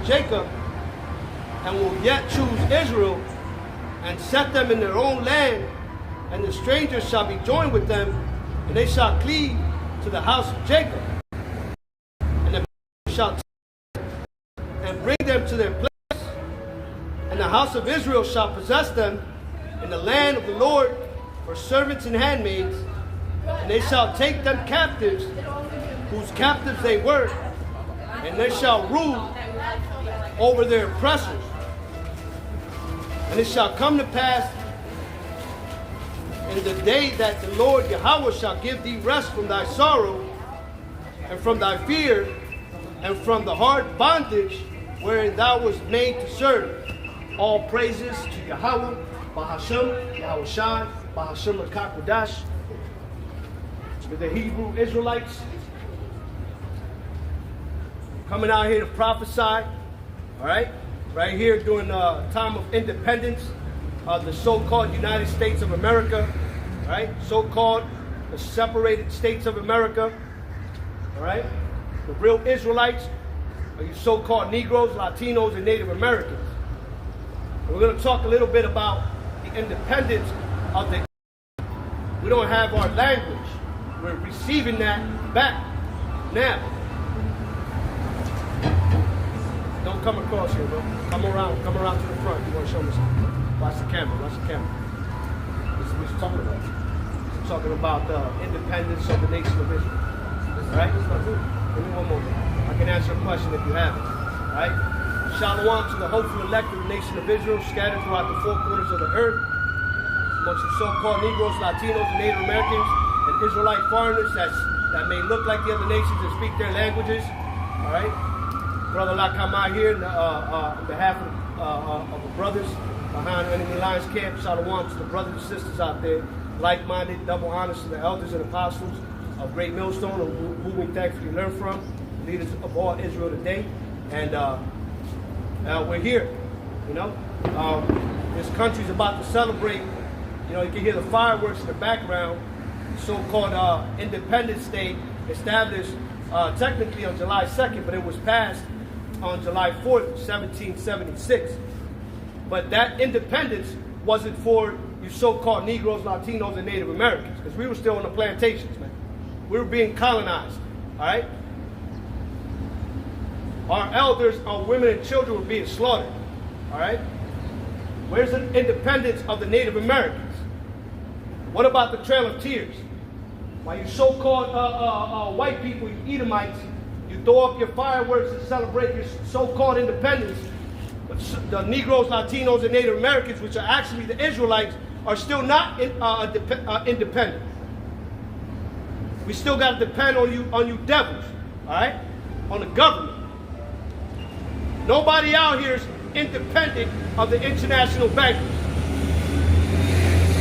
Jacob, and will yet choose Israel, and set them in their own land, and the strangers shall be joined with them, and they shall cleave to the house of Jacob, and the shall take them, and bring them to their place, and the house of Israel shall possess them in the land of the Lord for servants and handmaids, and they shall take them captives, whose captives they were, and they shall rule over their oppressors. And it shall come to pass in the day that the Lord Yahweh shall give thee rest from thy sorrow, and from thy fear, and from the hard bondage wherein thou wast made to serve. All praises to Yahweh, Bahashem, Yahweh Shai, Bahashem HaKakodash. With the Hebrew Israelites coming out here to prophesy, all right? Right here during the time of independence of the so-called United States of America, all right? So-called the separated states of America, all right? The real Israelites are you so-called Negroes, Latinos, and Native Americans. And we're going to talk a little bit about the independence of the. We don't have our language. We're receiving that back now. Don't come across here, bro. Come around to the front. You want to show me something? Watch the camera. This is what you're talking about. We're talking about the independence of the nation of Israel. All right? Give me one moment. I can answer a question if you have it. All right? Shalom to the hopeful elect of the nation of Israel, scattered throughout the four corners of the earth, amongst the so-called Negroes, Latinos, and Native Americans, and Israelite foreigners that may look like the other nations and speak their languages. All right? Brother Lakama here on behalf of the brothers behind Enemy Lions Camp. Shalom to the brothers and sisters out there, like-minded, double honors to the elders and apostles of Great Millstone, who we thankfully learn from, leaders of all Israel today. And we're here, you know. This country's about to celebrate. You know, you can hear the fireworks in the background. So-called Independence Day established technically on July 2nd, but it was passed on July 4th, 1776. But that independence wasn't for you so-called Negroes, Latinos, and Native Americans, because we were still on the plantations, man. We were being colonized, all right? Our elders, our women and children were being slaughtered, all right? Where's the independence of the Native Americans? What about the Trail of Tears? While you so-called white people, you Edomites, you throw up your fireworks and celebrate your so-called independence, but the Negroes, Latinos, and Native Americans, which are actually the Israelites, are still not independent. We still got to depend on you devils, all right? On the government. Nobody out here is independent of the international bankers.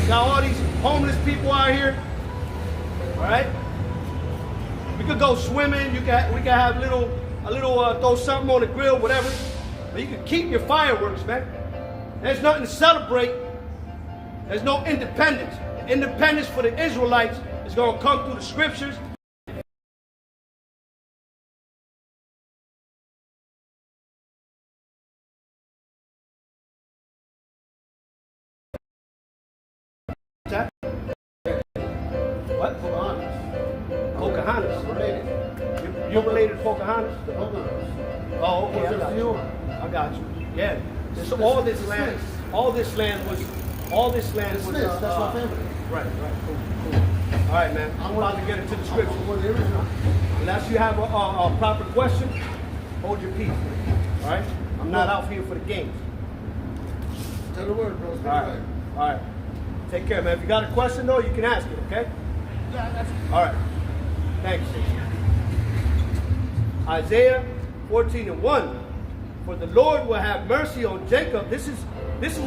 Got all these homeless people out here, all right? We could go swimming. We can have a little throw something on the grill, whatever. But you can keep your fireworks, man. There's nothing to celebrate. There's no independence. Independence for the Israelites is going to come through the scriptures. What? Pocahontas. You're related to Pocahontas? Oh, okay. I got you. Yeah. So all this land was. That's my family. Right. Cool. All right, man. I'm about to get into the scripture. Unless you have a proper question, hold your peace. All right. I'm not out here for the games. Tell the word, bro. All right. Take care, man. If you got a question, though, you can ask it, okay? All right. Thanks. Isaiah 14:1. For the Lord will have mercy on Jacob. This is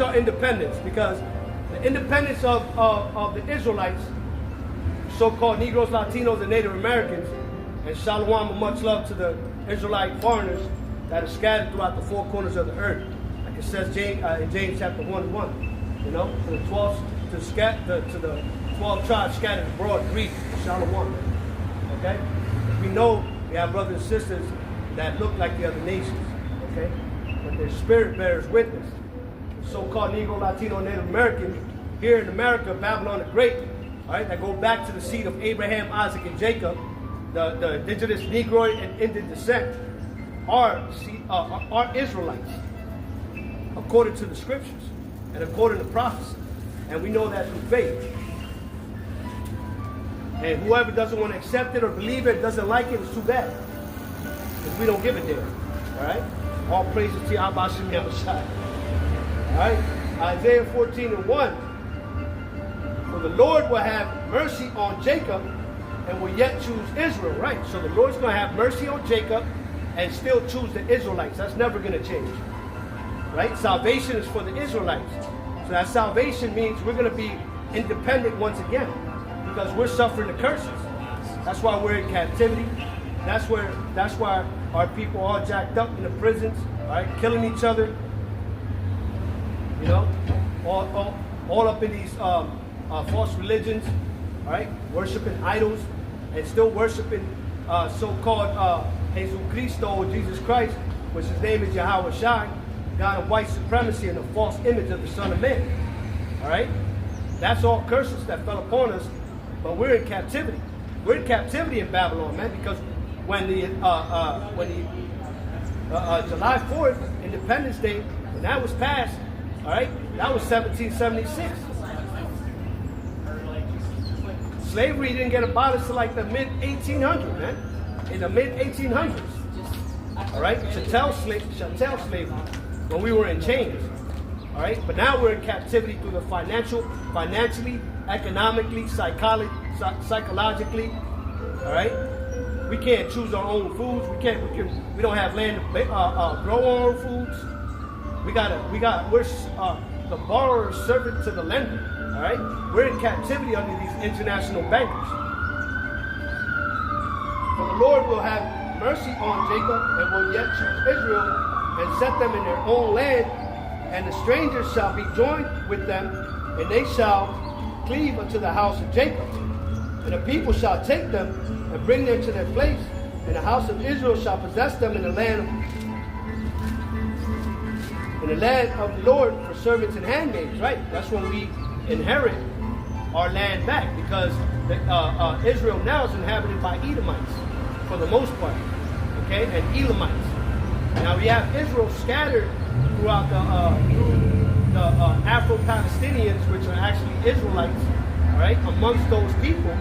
our independence, because the independence of the Israelites, so-called Negroes, Latinos, and Native Americans, and shalom and much love to the Israelite foreigners that are scattered throughout the four corners of the earth. Like it says in James chapter 1:1, you know, to the 12 tribes scattered abroad, greet, shalom. Okay? We know we have brothers and sisters that look like the other nations. Okay? their spirit bears witness. The so-called Negro, Latino, Native American, here in America, Babylon the Great, all right, that go back to the seed of Abraham, Isaac, and Jacob, the indigenous Negroid and Indian descent, are Israelites, according to the scriptures and according to prophecy. And we know that through faith. And whoever doesn't want to accept it or believe it, doesn't like it, it's too bad. Because we don't give a damn. All right? All praises to Yahweh Shem Yahushai. All right? Isaiah 14:1. For the Lord will have mercy on Jacob and will yet choose Israel. Right? So the Lord's going to have mercy on Jacob and still choose the Israelites. That's never going to change. Right? Salvation is for the Israelites. So that salvation means we're going to be independent once again. Because we're suffering the curses. That's why we're in captivity. That's why our people are all jacked up in the prisons, right? Killing each other. You know, all up in these false religions, right? Worshiping idols and still worshiping so-called Jesus Christo, Jesus Christ, which his name is Yahweh Shai, God of white supremacy and the false image of the Son of Man. All right? That's all curses that fell upon us. But we're in captivity. We're in captivity in Babylon, man, because when the July 4th, Independence Day, when that was passed, all right, that was 1776. Slavery didn't get abolished till like the mid-1800s, man. In the mid-1800s. All right, chattel slavery, when we were in chains. All right, but now we're in captivity through the financially, economically, psychologically. All right, we can't choose our own foods. We don't have land to grow our own foods. We're the borrower servant to the lender. All right, we're in captivity under these international bankers. For the Lord will have mercy on Jacob and will yet choose Israel and set them in their own land. And the strangers shall be joined with them, and they shall cleave unto the house of Jacob. And the people shall take them and bring them to their place, and the house of Israel shall possess them in the land of the Lord for servants and handmaids. Right? That's when we inherit our land back, because Israel now is inhabited by Edomites for the most part, okay, and Elamites. Now we have Israel scattered throughout the Afro-Palestinians, which are actually Israelites, all right, amongst those people.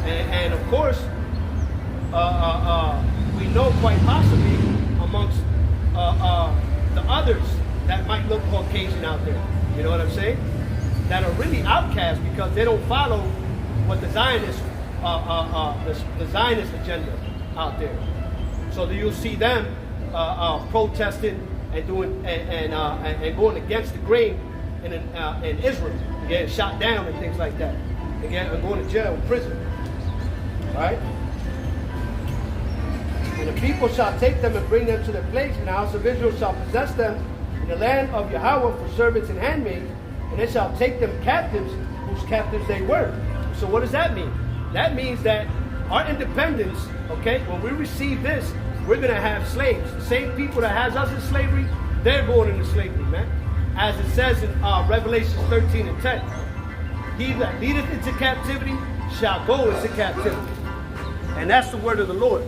And of course, we know quite possibly amongst the others that might look Caucasian out there, you know what I'm saying? That are really outcasts because they don't follow what the Zionist agenda out there. So that you'll see them protesting and doing and going against the grain in Israel, and getting shot down and things like that, and going to jail and prison. All right. And the people shall take them and bring them to their place, and the house of Israel shall possess them in the land of Yahweh for servants and handmaids, and they shall take them captives, whose captives they were. So what does that mean? That means that our independence, okay, when we receive this, we're going to have slaves. The same people that has us in slavery, they're going into slavery, man. As it says in Revelation 13 and 10. He that leadeth into captivity shall go into captivity. And that's the word of the Lord.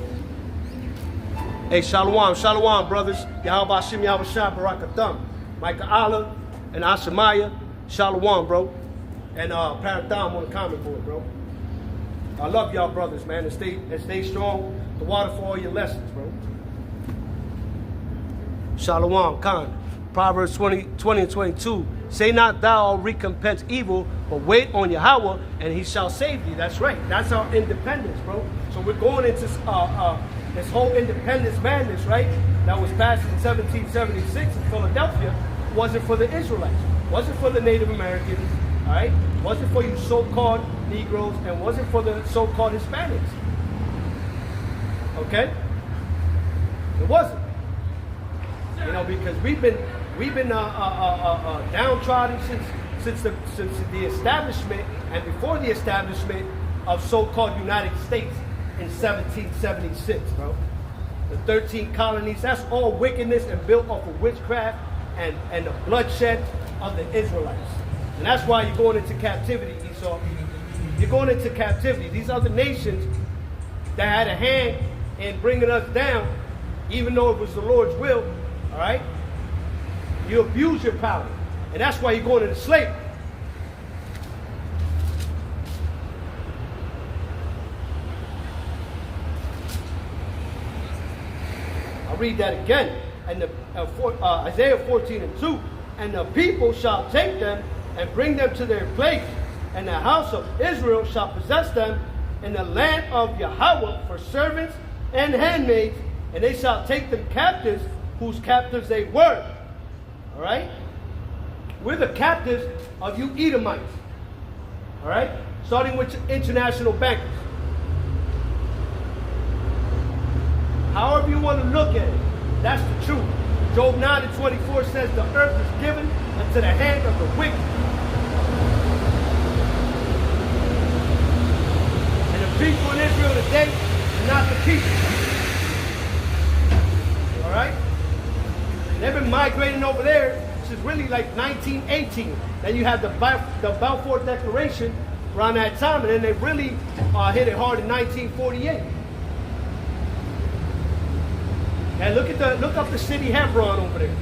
Hey, shalom, shalom, brothers. Yahweh Shem Yahushua Barakatham. Micah Allah and Ashemaya. Shalom, bro. And Paratham on the comment board, bro. I love y'all brothers, man. And stay strong. The water for all your lessons, bro. Shalom, Khan. Proverbs 20 and 22. Say not thou recompense evil, but wait on Yahweh, and he shall save thee. That's right. That's our independence, bro. So we're going into this whole independence madness, right? That was passed in 1776 in Philadelphia. Wasn't for the Israelites. Wasn't for the Native Americans. All right? Wasn't for you so-called Negroes, and wasn't for the so-called Hispanics. Okay? It wasn't. You know, because we've been downtrodden since the establishment and before the establishment of so-called United States in 1776, bro. the 13 colonies. That's all wickedness and built off of witchcraft and the bloodshed of the Israelites. And that's why you're going into captivity, Esau. You're going into captivity. These other nations that had a hand in bringing us down, even though it was the Lord's will, all right? You abuse your power. And that's why you're going into slavery. I'll read that again. And Isaiah 14:2. And the people shall take them and bring them to their place, and the house of Israel shall possess them in the land of Yahweh for servants and handmaids, and they shall take them captives, whose captives they were. All right? We're the captives of you Edomites. All right? Starting with international bankers. However you want to look at it, that's the truth. Job 9:24 says the earth is given into the hand of the wicked. And the people in Israel today are not the people. All right? They've been migrating over there since really like 1918. Then you have the Balfour Declaration around that time, and then they really hit it hard in 1948. And look up the city Hebron over there.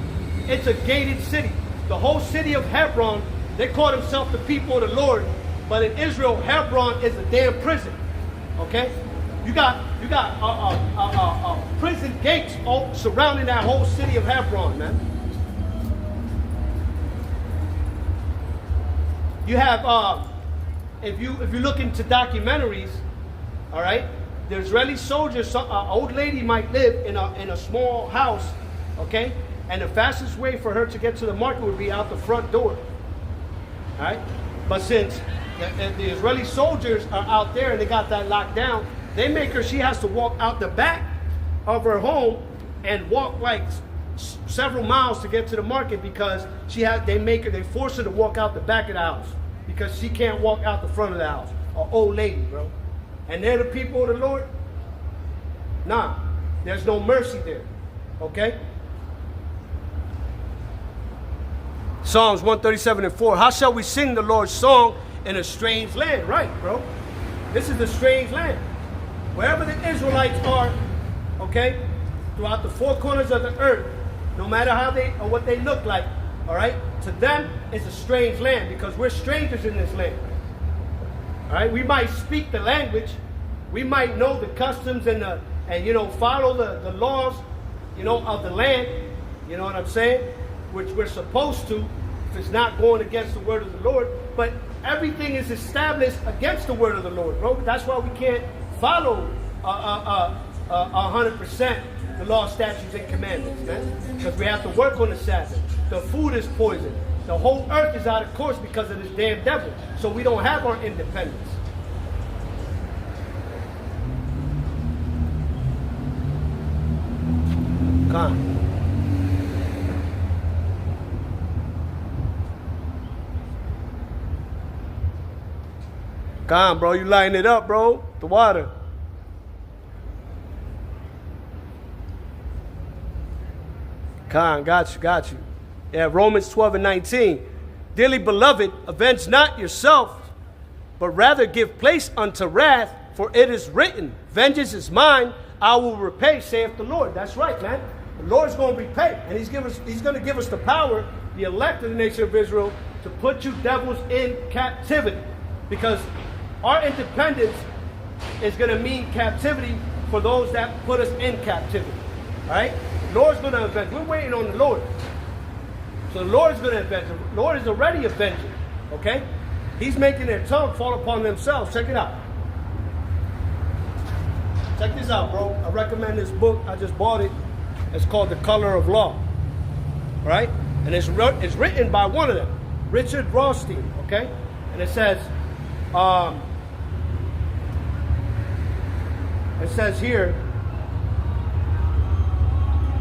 It's a gated city. The whole city of Hebron, they call themselves the people of the Lord, but in Israel, Hebron is a damn prison. Okay, you got prison gates all surrounding that whole city of Hebron, man. You have if you look into documentaries, all right. The Israeli soldiers, an old lady might live in a small house, okay? And the fastest way for her to get to the market would be out the front door, all right? But since the Israeli soldiers are out there and they got that locked down, they make her, she has to walk out the back of her home and walk like several miles to get to the market because they force her to walk out the back of the house because she can't walk out the front of the house. An old lady, bro. And they're the people of the Lord? Nah, there's no mercy there. Okay? Psalms 137:4. How shall we sing the Lord's song in a strange land? Right, bro. This is a strange land. Wherever the Israelites are, okay, throughout the four corners of the earth, no matter how or what they look like, all right, to them it's a strange land because we're strangers in this land. All right, we might speak the language, we might know the customs and follow the laws, of the land. You know what I'm saying? Which we're supposed to, if it's not going against the word of the Lord. But everything is established against the word of the Lord, bro. That's why we can't follow 100% the law, statutes, and commandments, man. Because we have to work on the Sabbath. The food is poison. The whole earth is out of course because of this damn devil. So we don't have our independence. Come on, bro. You lighting it up, bro. The water. Got you. Yeah, Romans 12:19. Dearly beloved, avenge not yourself, but rather give place unto wrath, for it is written, vengeance is mine, I will repay, saith the Lord. That's right, man. The Lord's going to repay, and He's going to give us the power, the elect of the nation of Israel, to put you devils in captivity, because our independence is going to mean captivity for those that put us in captivity. All right? The Lord's going to avenge. We're waiting on the Lord. So the Lord is going to avenge. The Lord is already avenging. Okay? He's making their tongue fall upon themselves. Check it out. Check this out, bro. I recommend this book. I just bought it. It's called The Color of Law. All right? And it's written by one of them, Richard Rothstein. Okay? And it says here,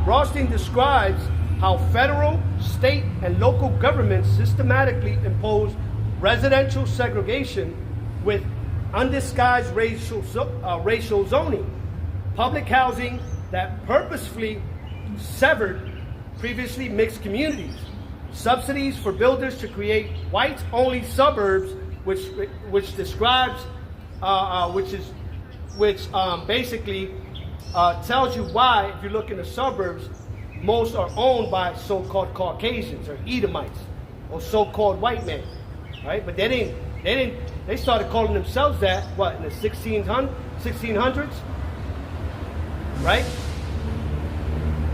Rothstein describes how federal, state, and local governments systematically impose residential segregation with undisguised racial zoning, public housing that purposefully severed previously mixed communities. Subsidies for builders to create whites-only suburbs, which describes, basically tells you why, if you look in the suburbs, most are owned by so-called Caucasians or Edomites or so-called white men, right? But they started calling themselves that, what, in the 1600s, right?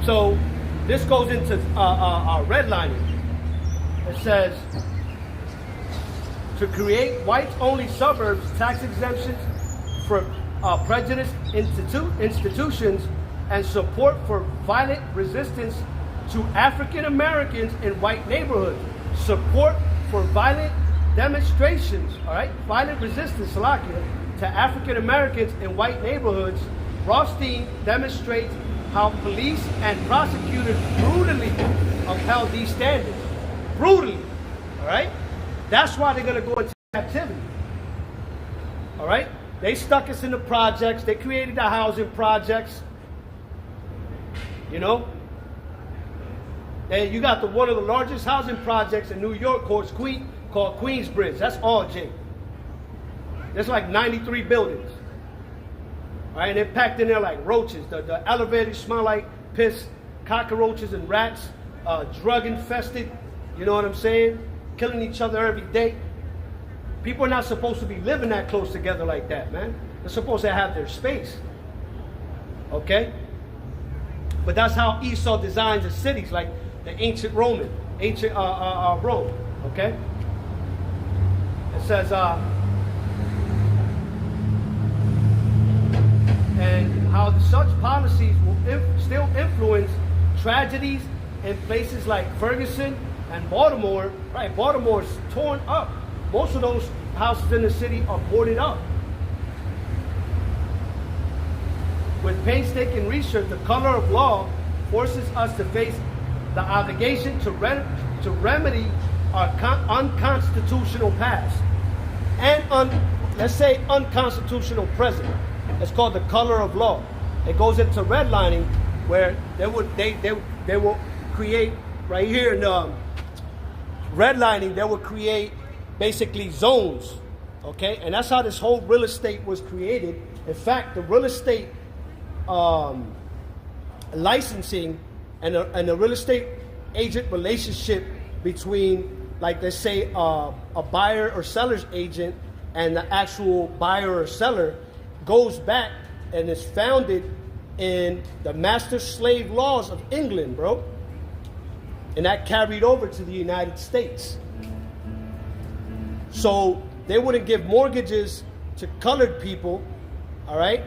So this goes into redlining. It says, to create whites-only suburbs, tax exemptions for prejudiced institutions, and support for violent resistance to African Americans in white neighborhoods. Support for violent demonstrations, all right? Violent resistance, Salakia, to African Americans in white neighborhoods. Rothstein demonstrates how police and prosecutors brutally upheld these standards. Brutally, all right? That's why they're going to go into captivity, all right? They stuck us in the projects. They created the housing projects, you know? And you got one of the largest housing projects in New York called Queensbridge. That's all, Jake. There's like 93 buildings. All right, and they're packed in there like roaches. The elevators smell like piss, cockroaches and rats, drug infested, you know what I'm saying? Killing each other every day. People are not supposed to be living that close together like that, man. They're supposed to have their space. Okay? But that's how Esau designs the cities, like the ancient Rome. Okay? It says, and how such policies will still influence tragedies in places like Ferguson and Baltimore. Right, Baltimore's torn up. Most of those houses in the city are boarded up. With painstaking research, the color of law forces us to face the obligation to remedy our unconstitutional past and let's say unconstitutional present. It's called the color of law. It goes into redlining, where they will create right here in redlining. They will create basically zones, okay, and that's how this whole real estate was created. In fact, the real estate licensing and the real estate agent relationship between, like, let's say a buyer or seller's agent and the actual buyer or seller goes back and is founded in the master slave laws of England, bro. And that carried over to the United States. So they wouldn't give mortgages to colored people, all right,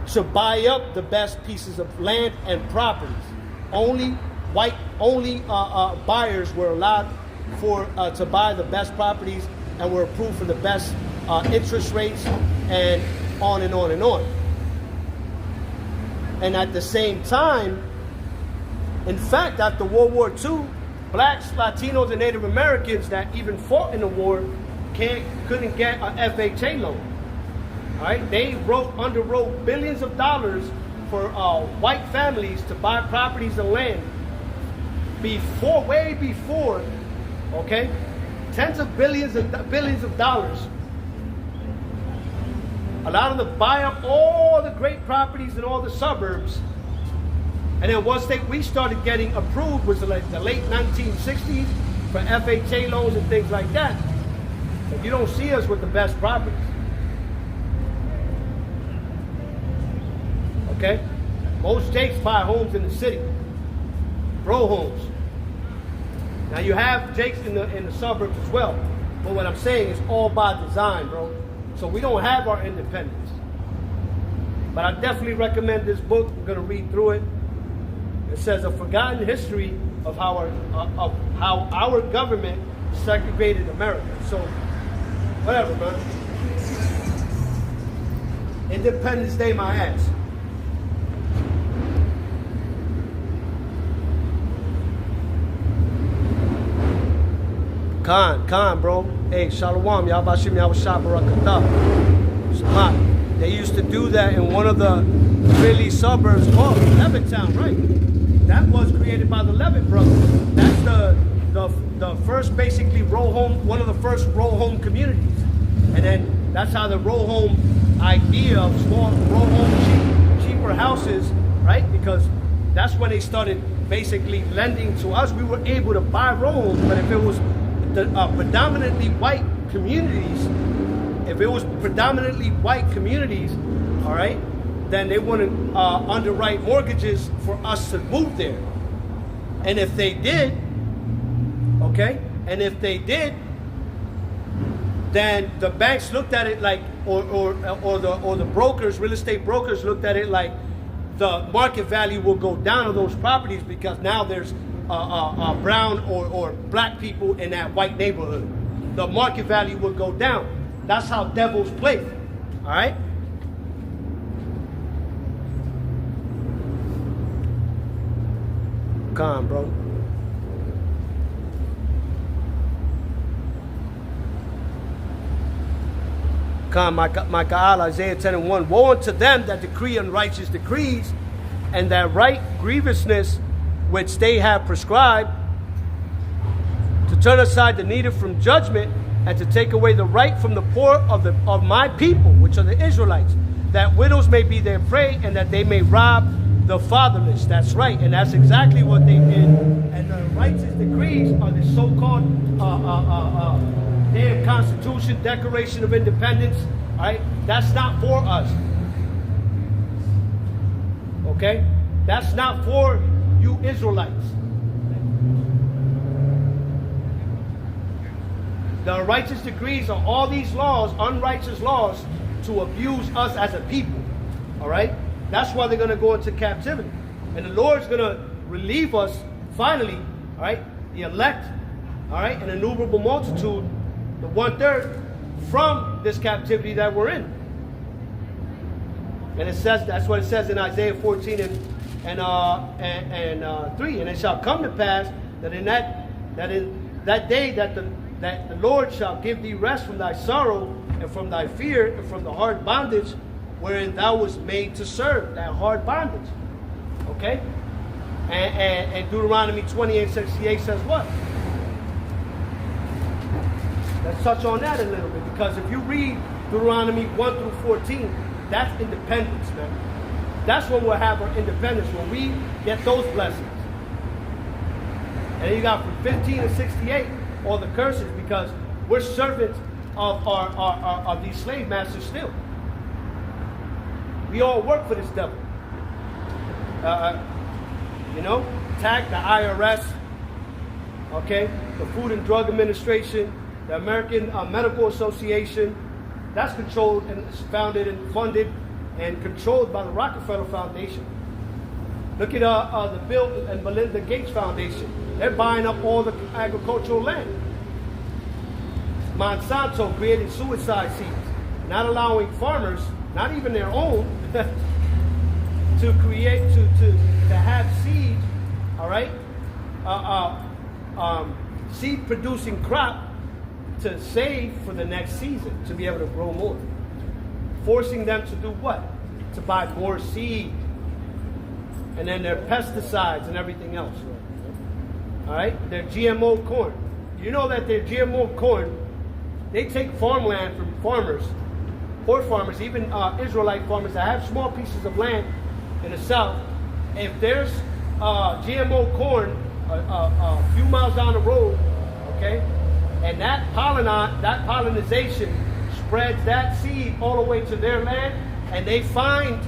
to buy up the best pieces of land and properties. Only buyers were allowed to buy the best properties and were approved for the best interest rates, and on and on and on. And at the same time, in fact, after World War II, blacks, Latinos, and Native Americans that even fought in the war couldn't get an FHA loan. All right, they underwrote billions of dollars for white families to buy properties and land way before, okay, tens of billions of dollars. Allowed them to buy up all the great properties in all the suburbs. And then once we started getting approved, was like the late 1960s for FHA loans and things like that. But you don't see us with the best properties. Okay? Most Jakes buy homes in the city. Row homes. Now you have Jakes in the suburbs as well. But what I'm saying is all by design, bro. So we don't have our independence. But I definitely recommend this book. We're going to read through it. It says a forgotten history of how our government segregated America. So, whatever, man. Independence Day, my ass. Khan, bro. Hey, Shalom, Yabashim Yabashah Barakatah. They used to do that in one of the Philly suburbs called Levittown, right? That was created by the Levitt brothers. That's the first basically row home, one of the first row home communities. And then that's how the row home idea of small row home cheaper houses, right? Because that's when they started basically lending to us. We were able to buy row homes, but if it was the predominantly white communities, all right, then they wouldn't underwrite mortgages for us to move there. And if they did, okay, then the banks looked at it like, or the brokers, real estate brokers looked at it like the market value will go down of those properties because now there's brown or black people in that white neighborhood. The market value will go down. That's how devils play. All right. Come on, bro. Come, my God, Isaiah 10:1. Woe unto them that decree unrighteous decrees, and that right grievousness which they have prescribed, to turn aside the needed from judgment, and to take away the right from the poor of my people, which are the Israelites, that widows may be their prey, and that they may rob the fatherless. That's right, and that's exactly what they did. And the righteous decrees are the so-called Day of Constitution, Declaration of Independence. All right, that's not for us. Okay, that's not for you Israelites. The righteous decrees are all these laws, unrighteous laws, to abuse us as a people. All right, that's why they're going to go into captivity, and the Lord's going to relieve us finally. All right, the elect, all right, an innumerable multitude, the 1/3, from this captivity that we're in. And it says, that's what it says in Isaiah 14 and 3. And it shall come to pass that in that day that the Lord shall give thee rest from thy sorrow and from thy fear and from the hard bondage wherein thou wast made to serve. That hard bondage. Okay? And Deuteronomy 28:68 says what? Let's touch on that a little bit, because if you read Deuteronomy 1 through 14, that's independence, man. That's when we'll have our independence, when we get those blessings. And then you got from 15 to 68 all the curses, because we're servants of these slave masters still. We all work for this devil. Tag the IRS, okay, the Food and Drug Administration, the American Medical Association. That's controlled and founded and funded and controlled by the Rockefeller Foundation. Look at the Bill and Melinda Gates Foundation. They're buying up all the agricultural land. Monsanto creating suicide seeds, not allowing farmers, not even their own, to create, to have seeds, all right, seed producing crop to save for the next season, to be able to grow more. Forcing them to do what? To buy more seed. And then their pesticides and everything else. All right? Their GMO corn. You know that their GMO corn, they take farmland from farmers, poor farmers, even Israelite farmers that have small pieces of land in the south. If there's GMO corn a few miles down the road, okay, and that pollinization spreads that seed all the way to their land, and they find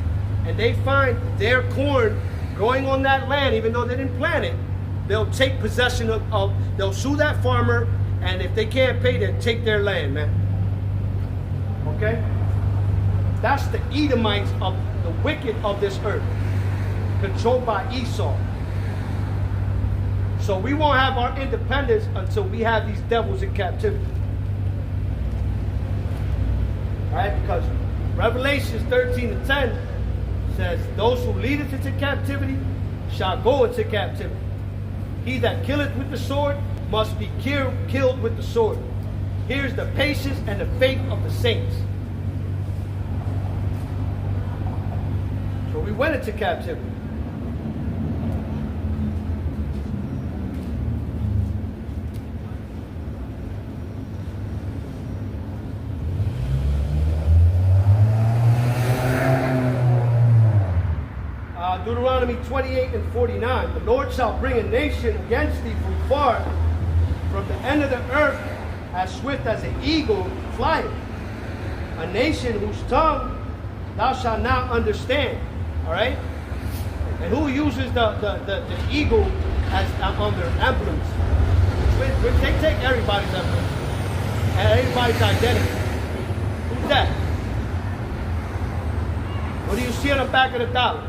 their corn growing on that land, even though they didn't plant it, they'll take possession of they'll sue that farmer, and if they can't pay, they'll take their land, man. Okay? That's the Edomites of the wicked of this earth, controlled by Esau. So we won't have our independence until we have these devils in captivity. All right? Because Revelations 13:10 says, those who leadeth into captivity shall go into captivity. He that killeth with the sword must be killed with the sword. Here's the patience and the faith of the saints. So We went into captivity. Deuteronomy 28 and 49. The Lord shall bring a nation against thee from far, from the end of the earth, as swift as an eagle flying. A nation whose tongue thou shalt not understand. All right? And who uses the eagle as on their emblems? They take everybody's emblem and everybody's identity. Who's that? What do you see on the back of the dollar?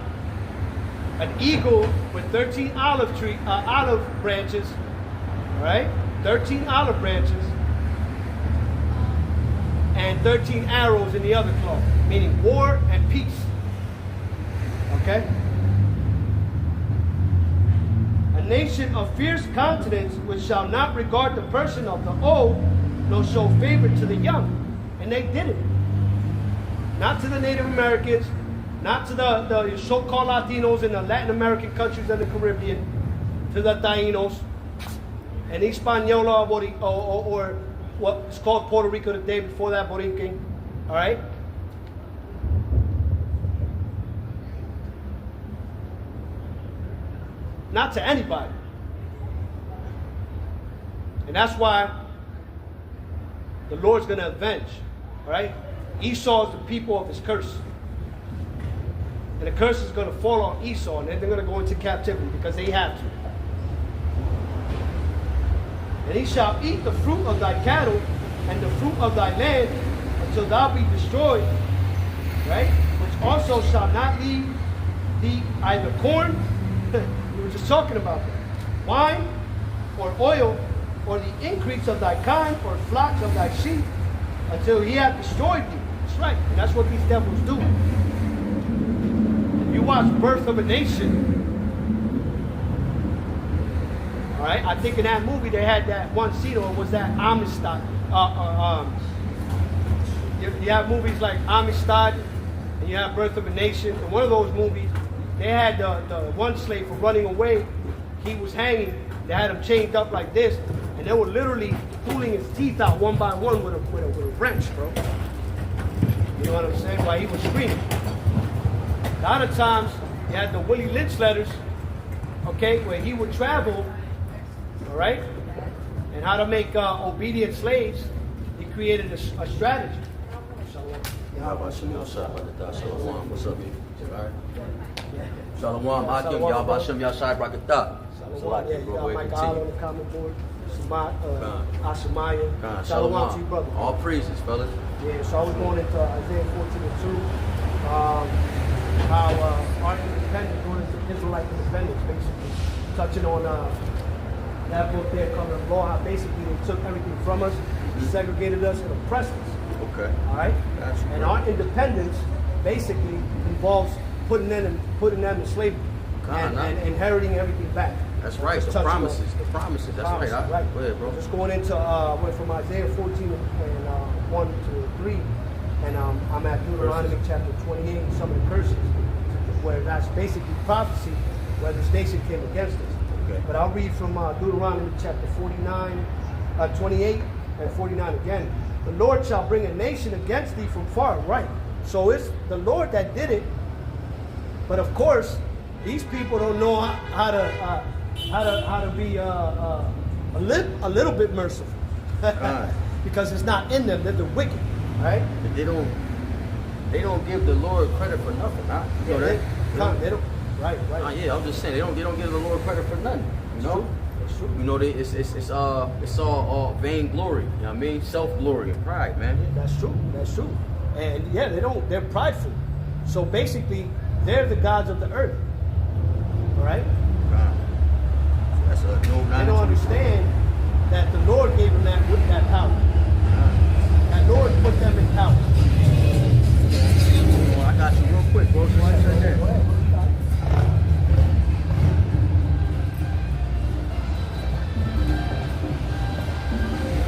An eagle with 13 olive branches, all right? 13 olive branches and 13 arrows in the other claw, meaning war and peace. Okay? A nation of fierce countenance which shall not regard the person of the old, nor show favor to the young. And they did it. Not to the Native Americans, not to the so-called Latinos in the Latin American countries and the Caribbean, to the Taínos, and Hispaniola, or what's called Puerto Rico today, before that, Borinquen, all right? Not to anybody. And that's why the Lord's going to avenge, all right? Esau is the people of his curse. And the curse is going to fall on Esau, and then they're going to go into captivity because they have to. And he shall eat the fruit of thy cattle and the fruit of thy land until thou be destroyed, right? Which also shall not leave thee either corn, we were just talking about that, wine or oil, or the increase of thy kind, or flocks of thy sheep, until he hath destroyed thee. That's right, and that's what these devils do. You watch Birth of a Nation. All right, I think in that movie they had that one scene, or was that Amistad? You have movies like Amistad, and you have Birth of a Nation. In one of those movies, they had the one slave for running away. He was hanging. They had him chained up like this, and they were literally pulling his teeth out one by one with a wrench, bro. You know what I'm saying? While he was screaming. A lot of times, you had the Willie Lynch letters, okay, where he would travel, all right, and how to make obedient slaves. He created a strategy. Shalom, what's up, man? All right. Shalom, Akim, Yahweh Hashem, Yashai, Brakatah. Yeah, you got Mike out on the comment board. Ashamaya. Shalom to you, brother. All praises, fellas. Yeah, so I was going into Isaiah 14 and 2. How our independence, going into Israelite independence, basically. Touching on that book there, Covenant of Law, how basically they took everything from us, segregated us, and oppressed us. Okay. All right? That's and great. our independence basically involves putting them in slavery and inheriting everything back. That's right, the promises, that's right. Right. Go ahead, bro. Just going into, went from Isaiah 14 and 1 to 3, and I'm at Deuteronomy chapter 28, and some of the curses, where that's basically prophecy, where this nation came against us. Okay. But I'll read from Deuteronomy chapter 28 and 49 again. The Lord shall bring a nation against thee from far, right? So it's the Lord that did it, but of course, these people don't know how to be a little bit merciful, because it's not in them. They're the wicked, right? But they don't give the Lord credit for nothing, huh? You know that? They don't. Right. Yeah, I'm just saying they don't give the Lord credit for nothing. You know? It's true. You know, it's all vainglory. You know what I mean? Self-glory and pride, man. Yeah, that's true. And yeah, they're prideful. So basically, they're the gods of the earth. All right? That's no. They don't understand that the Lord gave them that power. That Lord put them in power. Well, I got you real quick, bro. Just right there. Go ahead.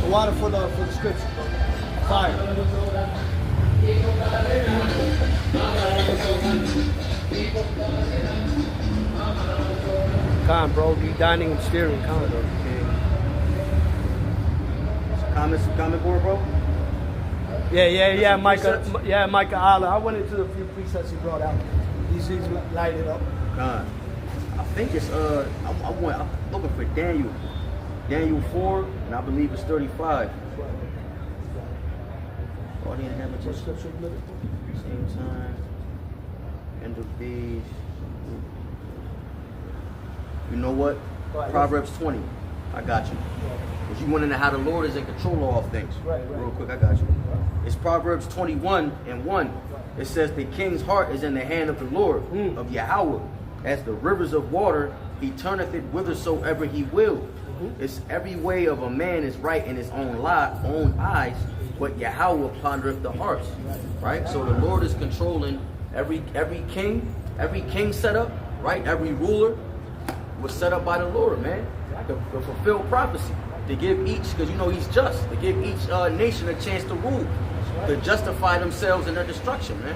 The water for the scripture, bro. Fire. Come on, bro. Be dining and steering. Come on. Comment board, bro? Yeah, Micah. Yeah, Micah Allah. I went into a few presets he brought out. He's lighted up. God. I think it's I'm looking for Daniel 4, and I believe it's 35. Oh, he didn't have a same time. End of days. You know what? Proverbs 20. I got you. Because you want to know how the Lord is in control of all things. Right. Real quick, I got you. It's Proverbs 21:1. It says, the king's heart is in the hand of the Lord, of Yahweh. As the rivers of water, he turneth it whithersoever he will. It's every way of a man is right in his own eyes, but Yahweh pondereth the hearts. Right? So the Lord is controlling every king set up, right? Every ruler was set up by the Lord, man. To fulfill prophecy. To give each, because you know he's just, to give each nation a chance to rule. To justify themselves in their destruction, man.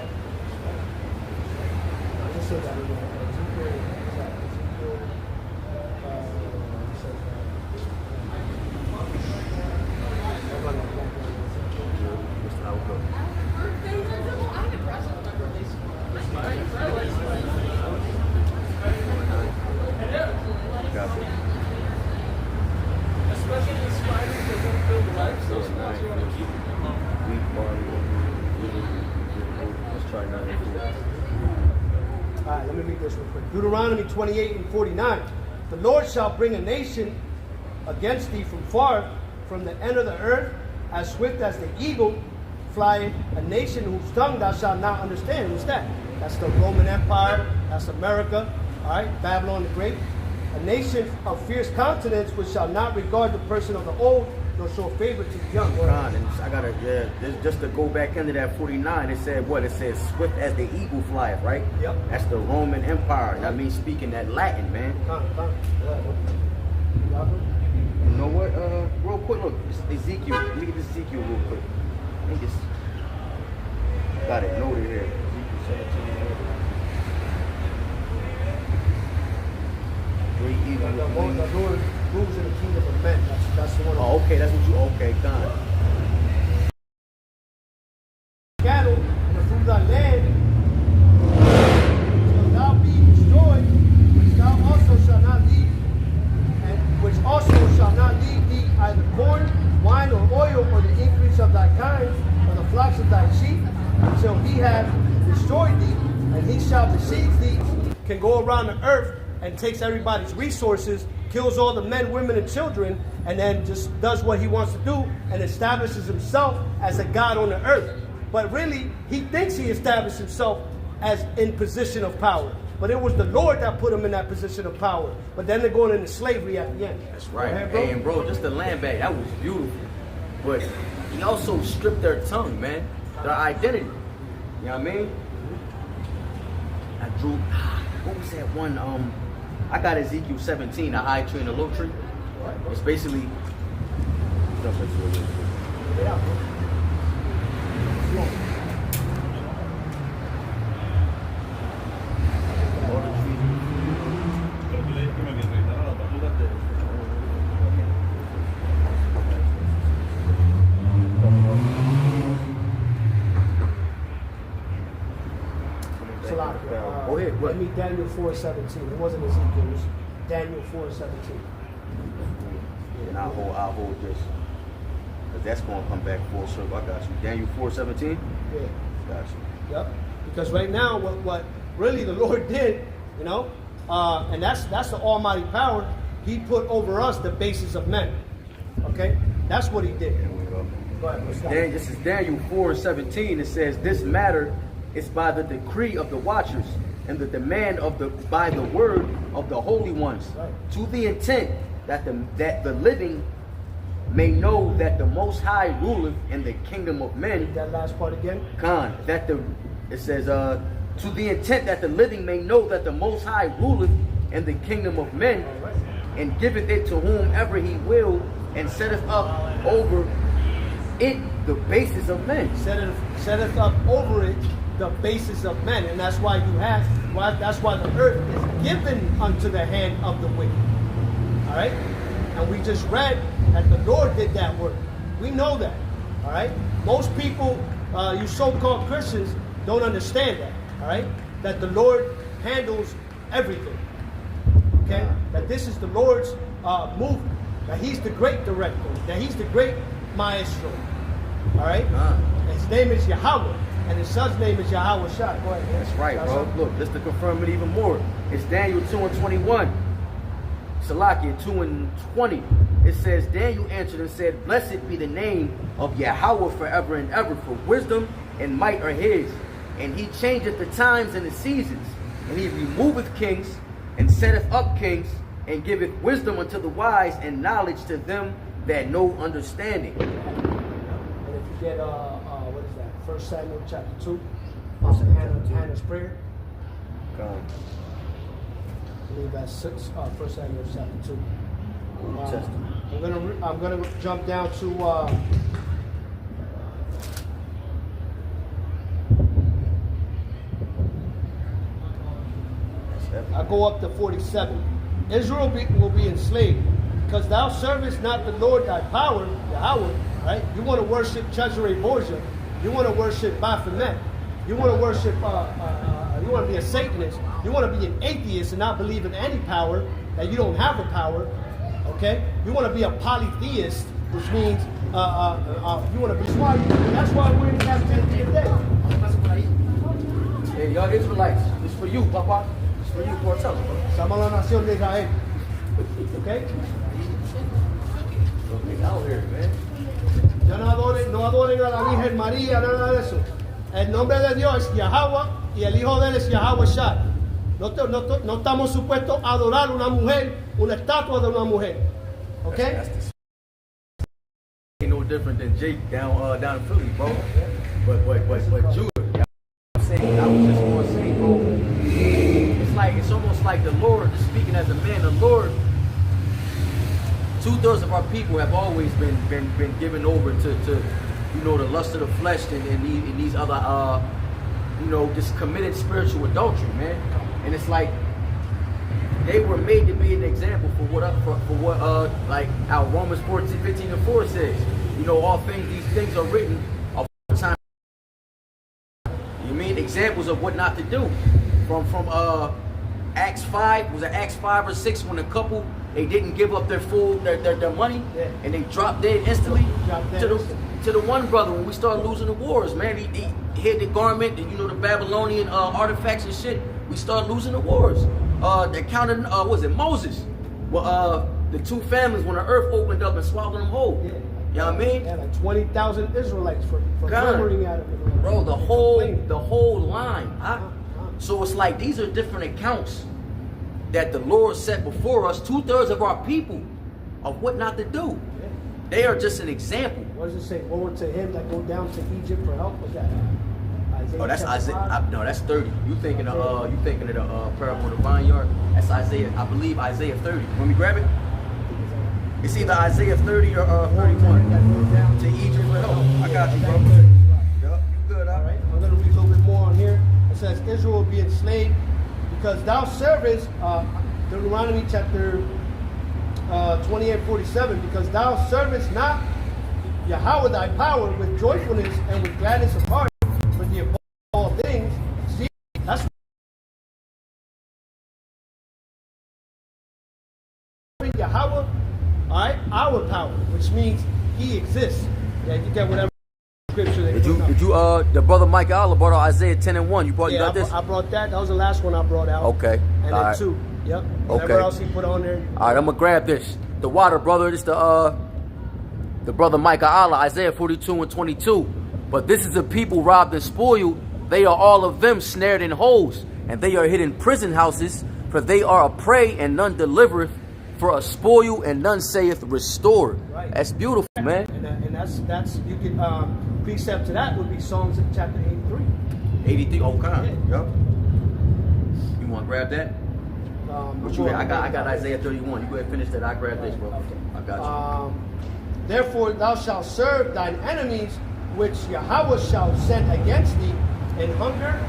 Alright, let me read this real quick. Deuteronomy 28:49. The Lord shall bring a nation against thee from far, from the end of the earth, as swift as the eagle flying, a nation whose tongue thou shalt not understand. Who's that? That's the Roman Empire. That's America. Alright, Babylon the Great. A nation of fierce countenance which shall not regard the person of the old, nor show favor to the young. I gotta, just to go back into that 49, it said what? It says swift as the eagle flieth, right? Yep. That's the Roman Empire. That means speaking that Latin, man. You know what? Real quick, look, Ezekiel. Let me get Ezekiel real quick. I think it's got it noted here. Ezekiel 17. Great eagle. The Lord rules in the kingdom of men. That's the one. Oh, okay, that's what you. Okay, done. Cattle and the fruit of thy land shall thou be destroyed, which thou also shalt not leave, and which also shall not leave thee either corn, wine, or oil, or the increase of thy kind, or the flocks of thy sheep, until he have destroyed thee, and he shall besiege thee. Can go around the earth and takes everybody's resources, kills all the men, women, and children, and then just does what he wants to do and establishes himself as a god on the earth. But really, he thinks he established himself as in position of power. But it was the Lord that put him in that position of power. But then they're going into slavery at the end. That's right. Ahead, bro. Hey, and bro, just the land back, that was beautiful. But he also stripped their tongue, man. Their identity. You know what I mean? I drew, what was that one? I got Ezekiel 17, a high tree and a low tree. It's basically, Let me Daniel 4:17. It wasn't Ezekiel. It was Daniel 4:17. And I'll hold this, because that's going to come back full circle. I got you. Daniel 4:17. Yeah. Got you. Yep. Because right now, what really the Lord did, you know, and that's the Almighty power. He put over us the basis of men. Okay, that's what He did. Here we go. Go ahead. This is Daniel 4:17. It says, "This matter is by the decree of the watchers, and the demand by the word of the holy ones, right, to the intent that the living may know that the Most High ruleth in the kingdom of men." That last part again. It says, to the intent that the living may know that the Most High ruleth in the kingdom of men, and giveth it to whomever He will, and setteth up over it the basis of men. Setteth up over it the basis of men, and that's why that's why the earth is given unto the hand of the wicked. All right, and we just read that the Lord did that work. We know that. All right, most people, you so-called Christians, don't understand that. All right, that the Lord handles everything. Okay, that this is the Lord's movement. That He's the great director. That He's the great maestro. All right, his name is Yahweh. And his son's name is Yahweh Shai. Go ahead. That's right, bro. Look, just to confirm it even more, it's Daniel 2:21. Salakia 2:20. It says, Daniel answered and said, Blessed be the name of Yahweh forever and ever, for wisdom and might are his. And he changeth the times and the seasons. And he removeth kings and setteth up kings, and giveth wisdom unto the wise and knowledge to them that know understanding. And if you get what is that? 1 Samuel chapter 2, Hannah's prayer. I believe that's 1 Samuel chapter 2. I'm gonna jump down to I go up to 47. Israel will be enslaved, because thou servest not the Lord thy power, Yahweh. Right? You want to worship Cesare Borgia. You want to worship Baphomet. You want to worship. You want to be a Satanist. You want to be an atheist and not believe in any power, that you don't have the power. Okay? You want to be a polytheist, which means you want to be smart. That's why we're in captivity today. Hey, y'all Israelites, it's for you, Papa. It's for you, for yourself. Somos la nación de Israel. Okay? Out here, man. Ya no adoren a la Virgen María, nada de eso. El nombre de Dios es Yahweh y el hijo de él es Yahweh Shai. No estamos supuestos a adorar una mujer, una estatua de una mujer. Okay? Ain't no different than Jake down in Philly, bro. But Judah, I'm saying, I was just going to say, bro, it's almost like the Lord, just speaking as a man, the Lord, 2/3 of our people have always been given over to the lust of the flesh and these other just committed spiritual adultery, man. And it's like they were made to be an example for what like our Romans 14:15-4 says. All things, these things are written of time. You mean examples of what not to do. From Acts 5, was it Acts 5 or 6, when a couple, they didn't give up their money, and they dropped dead instantly. To the one brother, when we started losing the wars, man, he hid the garment, and the Babylonian artifacts and shit. We started losing the wars. They counted, was it Moses? Well, the two families, when the earth opened up and swallowed them whole. Yeah. You know what I mean? Yeah, like 20,000 Israelites for murmuring at him. Bro, the whole line. So it's like these are different accounts that the Lord set before us, 2/3 of our people, of what not to do. Yeah. They are just an example. What does it say? Woe to him that go down to Egypt for help? Was that Isaiah? Oh, that's Isaiah. No, that's 30. You thinking of the parable of the vineyard? That's Isaiah. I believe Isaiah 30. Let me grab it. It's either Isaiah 30 or 31. To Egypt for help. I got you, bro. Yup, you good, all right. I'm going to read a little bit more on here. It says, Israel will be enslaved because thou servest, Deuteronomy chapter 28:47, because thou servest not Yahweh thy power with joyfulness and with gladness of heart, for the above all things. See, that's Yahweh, all right, our power, which means He exists. Yeah, you get whatever scripture they Did you the brother Mike Allah brought out Isaiah 10:1. You got this? I brought that. That was the last one I brought out. Okay. And all then right. 2. Yep. Okay. Whatever else he put on there. All right, I'm gonna grab this. The water, brother. This the brother Micah Allah, Isaiah 42:22. But this is a people robbed and spoiled. They are all of them snared in holes, and they are hid in prison houses. For they are a prey, and none delivereth. For a spoil, and none saith restore. Right. That's beautiful, man. And that's you can precept to that would be Psalms chapter 83. 83. Oh, kind. Yeah. Yep. You want to grab that? What you got? I got Isaiah 31. You go ahead and finish that. I grab this, bro. Okay. I got you. Therefore thou shalt serve thine enemies, which Yahweh shall send against thee, in hunger,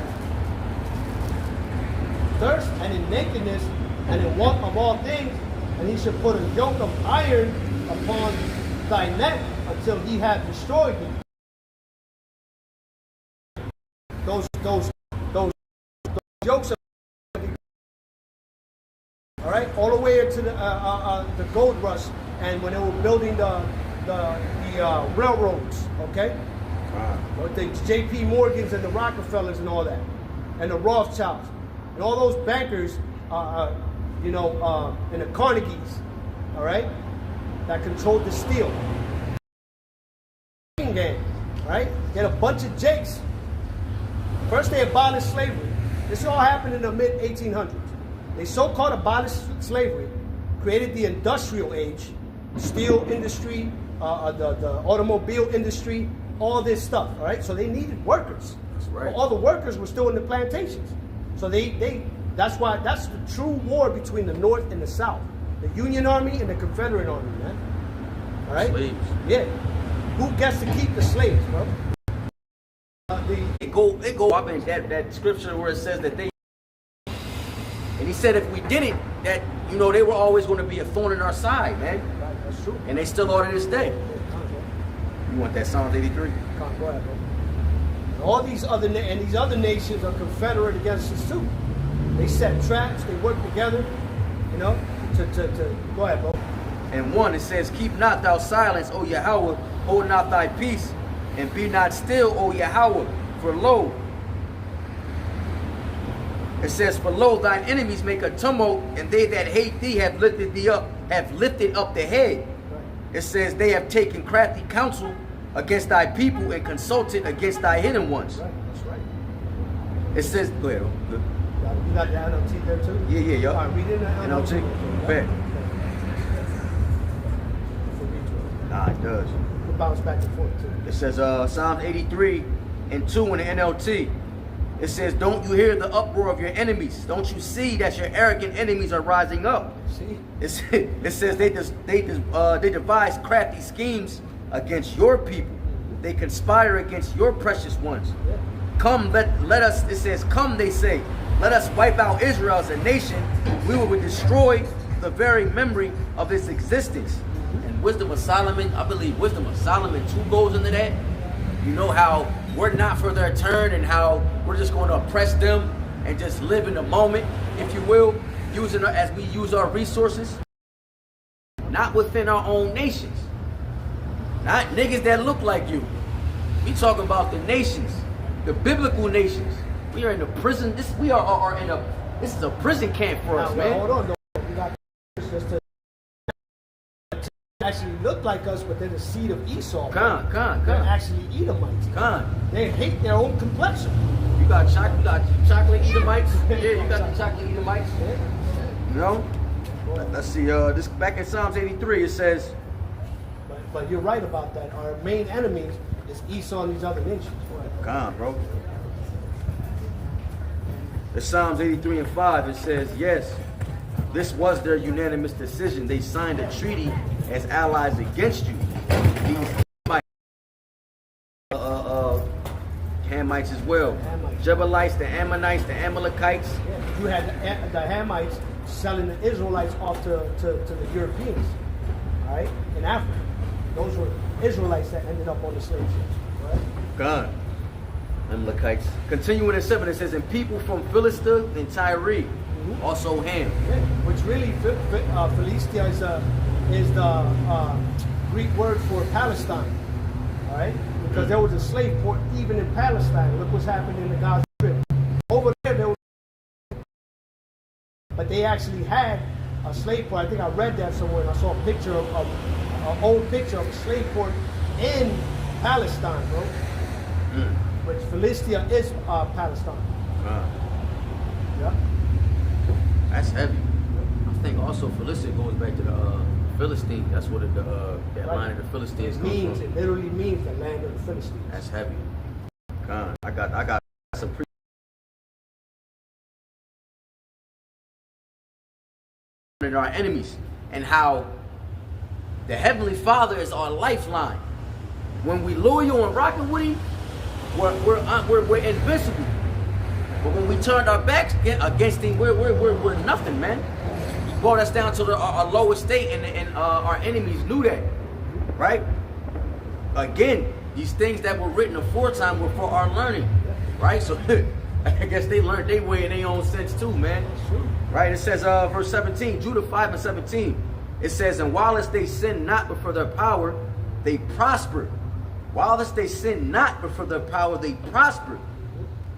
thirst, and in nakedness, and in want of all things, and he shall put a yoke of iron upon thy neck until he have destroyed thee. Those yokes are, all right, all the way into the gold rush, and when they were building the railroads, okay, with the J.P. Morgans and the Rockefellers and all that, and the Rothschilds, and all those bankers, and the Carnegies, all right, that controlled the steel gang, right? Get a bunch of jakes. First, they abolished slavery. This all happened in the mid-1800s. They so-called abolished slavery, created the industrial age, steel industry, the automobile industry, all this stuff, all right? So they needed workers. That's right. All the workers were still in the plantations. So that's the true war between the North and the South. The Union Army and the Confederate Army, man. All right? Slaves. Yeah. Who gets to keep the slaves, bro? It go up in that scripture where it says that they, and he said if we didn't, that they were always going to be a thorn in our side, man. Right, that's true. And they still are to this day. You want that Psalms 83? Go ahead, bro. And all these other nations are confederate against us too. They set traps. They work together. To go ahead, bro. And 1, it says, keep not thou silence, O Yahweh, hold not thy peace, and be not still, O Yahweh, for lo, it says, for lo, thine enemies make a tumult, and they that hate thee have lifted up the head. Right. It says, they have taken crafty counsel against thy people and consulted against thy hidden ones. Right, that's right. It says, go ahead. You got the NLT there too? Yeah, yo. All right, read it in the NLT. Bet. Nah, it does. We'll bounce back and forth too. It says Psalms 83 and 2 in the NLT. It says, don't you hear the uproar of your enemies? Don't you see that your arrogant enemies are rising up? See? It says they devise crafty schemes against your people. They conspire against your precious ones. Yeah. Come, let us, it says, come, they say, let us wipe out Israel as a nation. We will destroy the very memory of its existence. And Wisdom of Solomon, I believe Wisdom of Solomon 2 goes into that. You know how we're not for their turn and how we're just going to oppress them and just live in the moment, if you will, as we use our resources. Not within our own nations. Not niggas that look like you. We talking about the nations, the biblical nations. We are in a prison. This is a prison camp for us, man. Hold on, though. We got just to actually look like us, but they're the seed of Esau. They're actually Edomites. They hate their own complexion. You got chocolate Edomites. Yeah, you got the chocolate Edomites. Yeah. Let's see. This back in Psalms 83, it says. But you're right about that. Our main enemies is Esau and these other nations. Bro. The Psalms 83 and 5, it says, yes, this was their unanimous decision. They signed a treaty as allies against you. These Hamites as well. Hamites. Jebuelites, the Ammonites, the Amalekites. Yeah. You had the Hamites selling the Israelites off to the Europeans, all right, in Africa. Those were Israelites that ended up on the slave ships, right? Amalekites. Continuing in 7, it says, and people from Philistia and Tyre, also Ham. Yeah. Which really, Philistia is the Greek word for Palestine, all right? Because there was a slave port even in Palestine. Look what's happening in the Gaza Strip. Over there was, but they actually had a slave port. I think I read that somewhere, and I saw a picture of an old picture of a slave port in Palestine, bro. Which Philistia is Palestine. Yeah. That's heavy. I think also Philistia goes back to the Philistine. That's what that line of the Philistines comes from. It literally means the land of the Philistines. That's heavy. I got some our enemies and how the Heavenly Father is our lifeline. When we loyal and rocking with Him, we're invincible. But when we turned our backs against him, we're nothing, man. He brought us down to our lowest state, and our enemies knew that, right? Again, these things that were written aforetime were for our learning, right? So I guess they learned their way in their own sense too, man. Right? It says, verse 17, Judah 5 and 17. It says, and whilst they sin not before their power, they prospered. Whilst they sin not before their power, they prospered.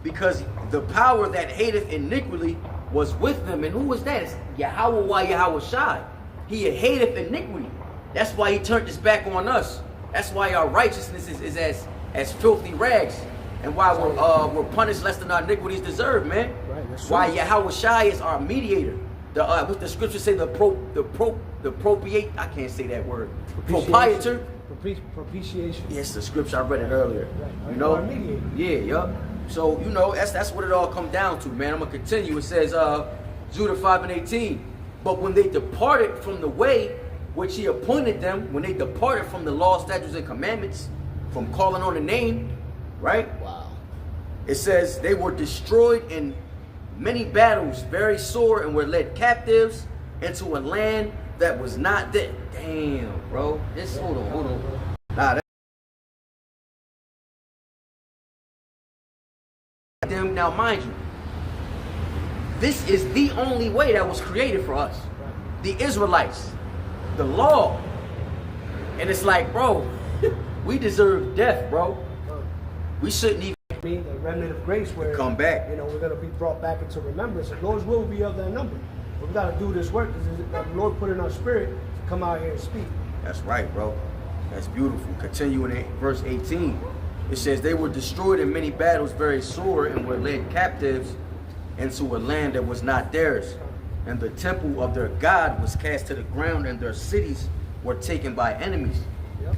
Because the power that hateth iniquity was with them. And who was that? It's Yahweh Yahweh Shai. He hateth iniquity. That's why he turned his back on us. That's why our righteousness is as filthy rags. And why we're punished less than our iniquities deserve, man. Right, that's why Yahweh Shai is our mediator. What the scriptures say, the propitiate, I can't say that word. Proprietor. Propitiation. Yes, the scripture, I read it earlier. Right. You know? Our mediator. Yeah, yup. So, you know, that's what it all come down to, man. I'm going to continue. It says, Judah 5 and 18. But when they departed from the way which he appointed them, when they departed from the law, statutes, and commandments, from calling on the name, right? Wow. It says they were destroyed in many battles, very sore, and were led captives into a land that was not there. Damn, bro. Hold on. Nah, them. Now, mind you, this is the only way that was created for us. The Israelites. The law. And it's like, bro, we deserve death, bro. We shouldn't even the remnant of grace where come back. You know, we're gonna be brought back into remembrance. And Lord's will be of that number. But we gotta do this work because the Lord put in our spirit to come out here and speak. That's right, bro. That's beautiful. Continuing in verse 18. It says they were destroyed in many battles, very sore, and were led captives into a land that was not theirs. And the temple of their God was cast to the ground, and their cities were taken by enemies. Yep.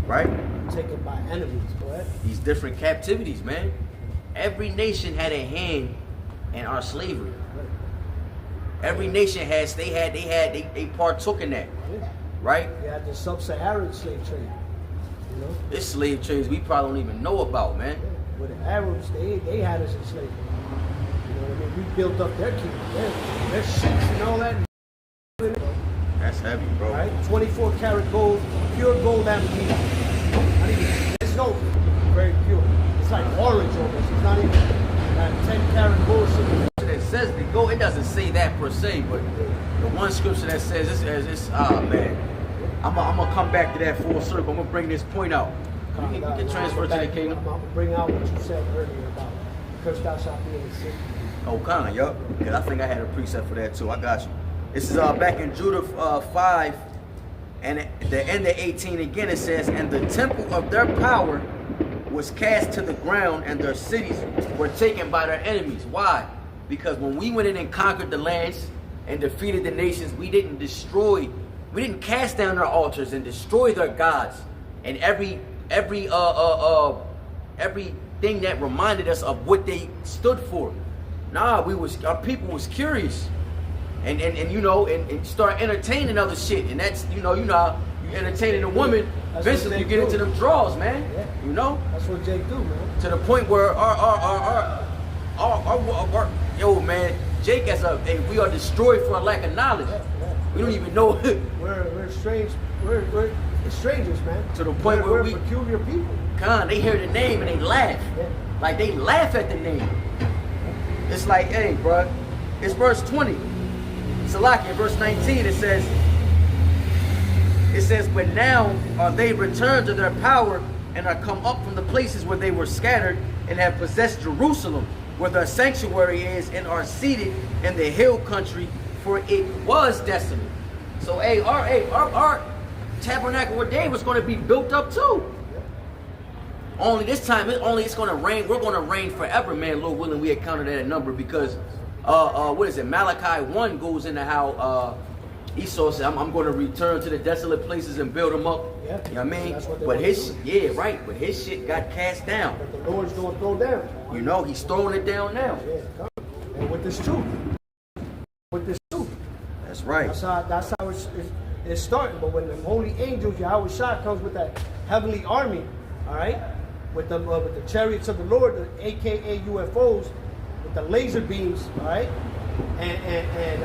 Right? Taken by enemies, correct? These different captivities, man. Every nation had a hand in our slavery. Every nation they partook in that. Yeah. Right? They had the sub-Saharan slave trade. You know? This slave trades we probably don't even know about, man. Yeah. With the Arabs, they had us in slavery. You know what I mean? We built up their kingdom. Their sheiks and all that. That's heavy, bro. Right? 24 karat gold, pure gold amethyst. It's no very pure. It's like orange almost. It's not even that 10 karat gold. It says the gold. It doesn't say that per se, but the one scripture that says this, man. I'm gonna come back to that full circle. I'm gonna bring this point out. You can transfer to the kingdom. I'm gonna bring out what you said earlier about cursed thou shalt be in the city. Oh, kind of, yup. Yeah, I think I had a precept for that too. I got you. This is back in Judah 5, and at the end of 18 again it says, and the temple of their power was cast to the ground, and their cities were taken by their enemies. Why? Because when we went in and conquered the lands and defeated the nations, we didn't cast down their altars and destroy their gods and everything that reminded us of what they stood for. Nah, our people was curious, and you know, and start entertaining other shit, and that's you entertaining a woman. Eventually, you get into them draws, man. Yeah. You know. That's what Jake do, man. To the point where our yo, man, Jake we are destroyed for a lack of knowledge. Yeah. We don't even know. we're strange. We're strangers, man. To the point where we're peculiar people. They hear the name and they laugh. Yeah. Like they laugh at the name. It's like, hey, bro, it's verse 20. Salaki, in verse 19, it says, but now are they returned to their power and are come up from the places where they were scattered and have possessed Jerusalem, where their sanctuary is, and are seated in the hill country, for it was desolate. So, our tabernacle where they was going to be built up too. Only this time, it's going to rain. We're going to reign forever, man. Lord willing, we encountered that number because, what is it? Malachi 1 goes into how Esau said, I'm going to return to the desolate places and build them up. Yeah. You know what I mean? That's what but but his shit got cast down. But the Lord's going to throw down. You know, he's throwing it down now. Yeah, come. And with this truth. That's right. That's how it's starting. But when the holy angels, Yahweh Shah, comes with that heavenly army, all right? with the chariots of the Lord, the AKA UFOs, with the laser beams, all right, and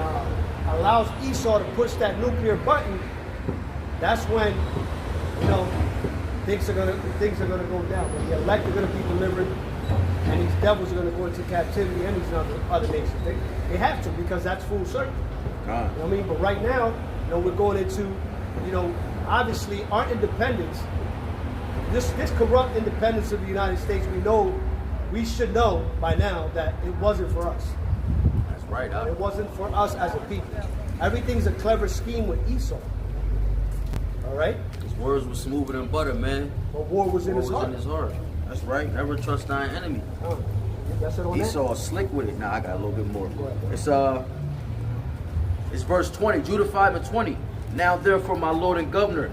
allows Esau to push that nuclear button, that's when, you know, things are gonna go down. When the elect are gonna be delivered, and these devils are gonna go into captivity, and these other nations. They have to, because that's full circle. You know what I mean? But right now, you know, we're going into, you know, obviously our independence. This corrupt independence of the United States, we should know by now that it wasn't for us. That's right. It wasn't for us as a people. Everything's a clever scheme with Esau. All right? His words were smoother than butter, man. But war was in his heart. That's right. Never trust thine enemy. That's it on Esau is slick with it. Nah, I got a little bit more. It's verse 20, Judah 5 and 20. Now therefore, my Lord and Governor,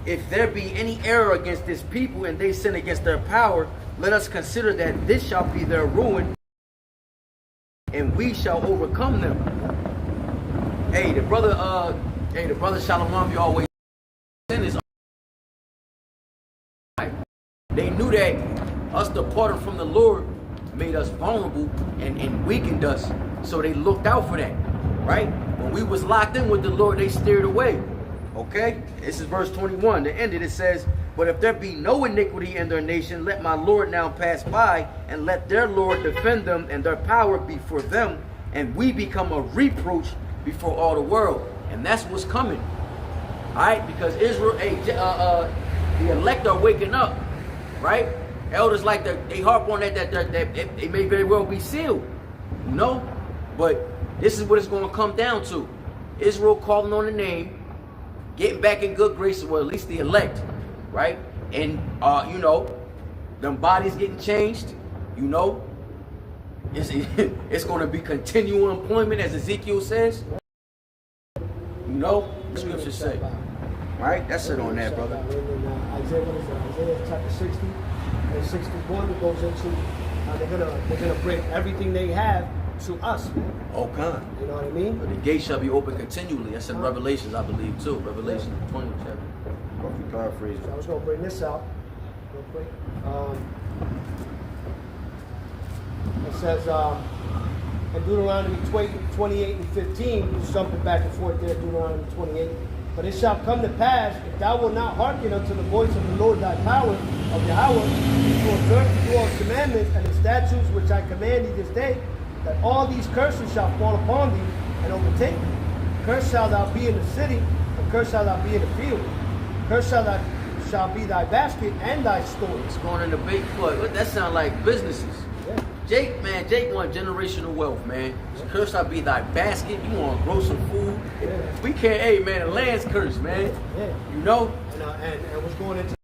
if there be any error against this people and they sin against their power, let us consider that this shall be their ruin, and we shall overcome them. Hey, the brother Shalom, you always sin is. They knew that us departing from the Lord made us vulnerable and weakened us, so they looked out for that, right? When we was locked in with the Lord, they steered away. Okay, this is verse 21. The end of it says, but if there be no iniquity in their nation, let my Lord now pass by, and let their Lord defend them, and their power be for them, and we become a reproach before all the world. And that's what's coming. All right, because Israel, the elect are waking up, right? Elders like they harp on that they may very well be sealed, you know. But this is what it's going to come down to: Israel calling on the name, getting back in good graces, well, at least the elect, right? And you know, them bodies getting changed, you know. It's going to be continual employment, as Ezekiel says. You know, the scriptures say. Right? That's it on that, brother. Isaiah chapter 60 and 61, it goes into they're gonna bring everything they have to us. Oh, God. You know what I mean? But the gate shall be open continually. That's in Revelations, I believe, too. Revelation 20 chapter. Paraphrase. So I was gonna bring this out real quick. It says in Deuteronomy 28 and 15, just jumping back and forth there, Deuteronomy 28. But it shall come to pass, if thou wilt not hearken unto the voice of the Lord thy power, of Yahweh, to observe to do all his commandments and the statutes which I command thee this day, that all these curses shall fall upon thee and overtake thee. Cursed shall thou be in the city, and cursed shall thou be in the field. Cursed shall be thy basket and thy store. It's going in the big foot. That sound like businesses. Yeah. Jake want generational wealth, man. Cursed shall be thy basket. You want to grow some food. Yeah. We can't, hey, man, the land's cursed, man. Yeah. You know? And what's going into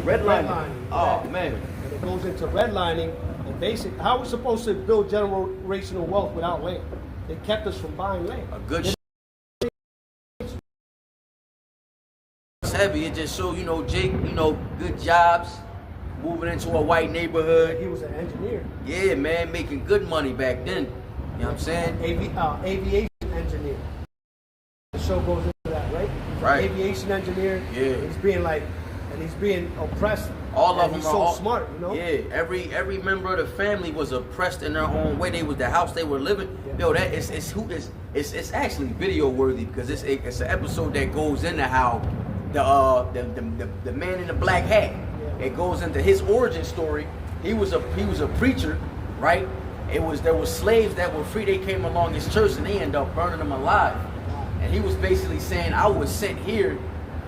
redlining. Oh, man. And it goes into redlining and basic. How are we supposed to build generational wealth without land? They kept us from buying land. A good it's heavy. It just show, you know, Jake, you know, good jobs, moving into a white neighborhood. He was an engineer. Yeah, man, making good money back then. You know what I'm saying? Aviation engineer. The show goes into that, right? Right. Aviation engineer. Yeah. He's being oppressed. All of them he's are so smart, you know. Yeah, every member of the family was oppressed in their own way. They was the house they were living. Yeah. Yo, that it's actually video worthy, because it's an episode that goes into how the man in the black hat. Yeah. It goes into his origin story. He was a preacher, right? There was slaves that were free. They came along his church and they ended up burning them alive. And he was basically saying, I was sent here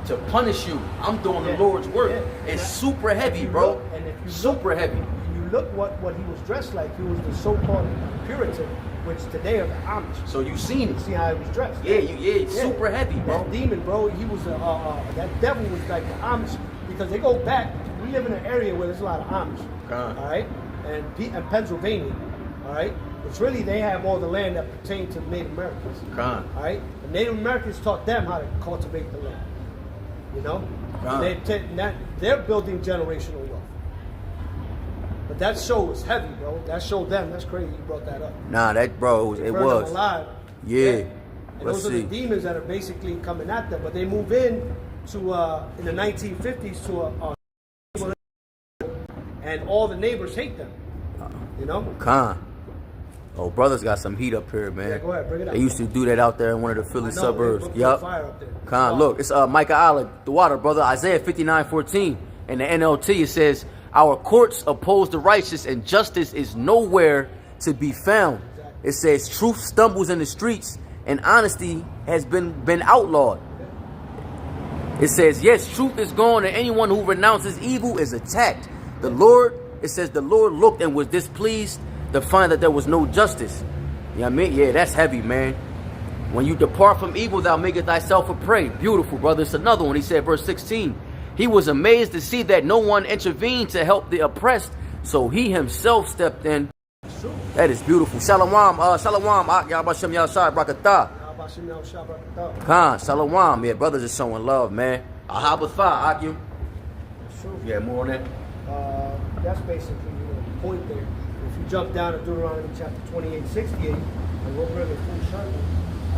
to punish you. I'm doing the Lord's work. Yeah. It's super heavy, bro. Super heavy. You look what he was dressed like. He was the so-called Puritan, which today are the Amish. So you seen it. See how he was dressed. Yeah, super heavy, bro. That demon, bro, he was that devil was like the Amish, because they go back. We live in an area where there's a lot of Amish. All right, and Pennsylvania. All right, it's really, they have all the land that pertains to the Native Americans. All right, the Native Americans taught them how to cultivate the land. You know, they're building generational wealth. But that show was heavy, bro. That showed them. That's crazy. You brought that up. Nah, that bro, it burned was them alive. Yeah. And those are the demons that are basically coming at them. But they move in to in the 1950s to and all the neighbors hate them. You know? Con. Oh, brothers got some heat up here, man. Yeah, go ahead, bring it up. They used to do that out there in one of the Philly suburbs. Yep. Fire up there. Con, look, it's Micah Allah, the water, brother. Isaiah 59:14. In the NLT, it says, "Our courts oppose the righteous, and justice is nowhere to be found." It says, "Truth stumbles in the streets, and honesty has been outlawed." It says, "Yes, truth is gone, and anyone who renounces evil is attacked." The Lord, it says, "The Lord looked and was displeased to find that there was no justice." You know what I mean? Yeah, that's heavy, man. When you depart from evil, thou makest thyself a prey. Beautiful, brother. It's another one. He said, verse 16, "He was amazed to see that no one intervened to help the oppressed, so he himself stepped in." That is beautiful. Shalom, shalom, Yabashim Yashai Brakatah. Khan, shalom. Yeah, brothers are showing love, man. Ahabatha, Akim. Yeah, more on that. That's basically the point there. If you jump down to Deuteronomy chapter 28:68, and we'll bring it full circle,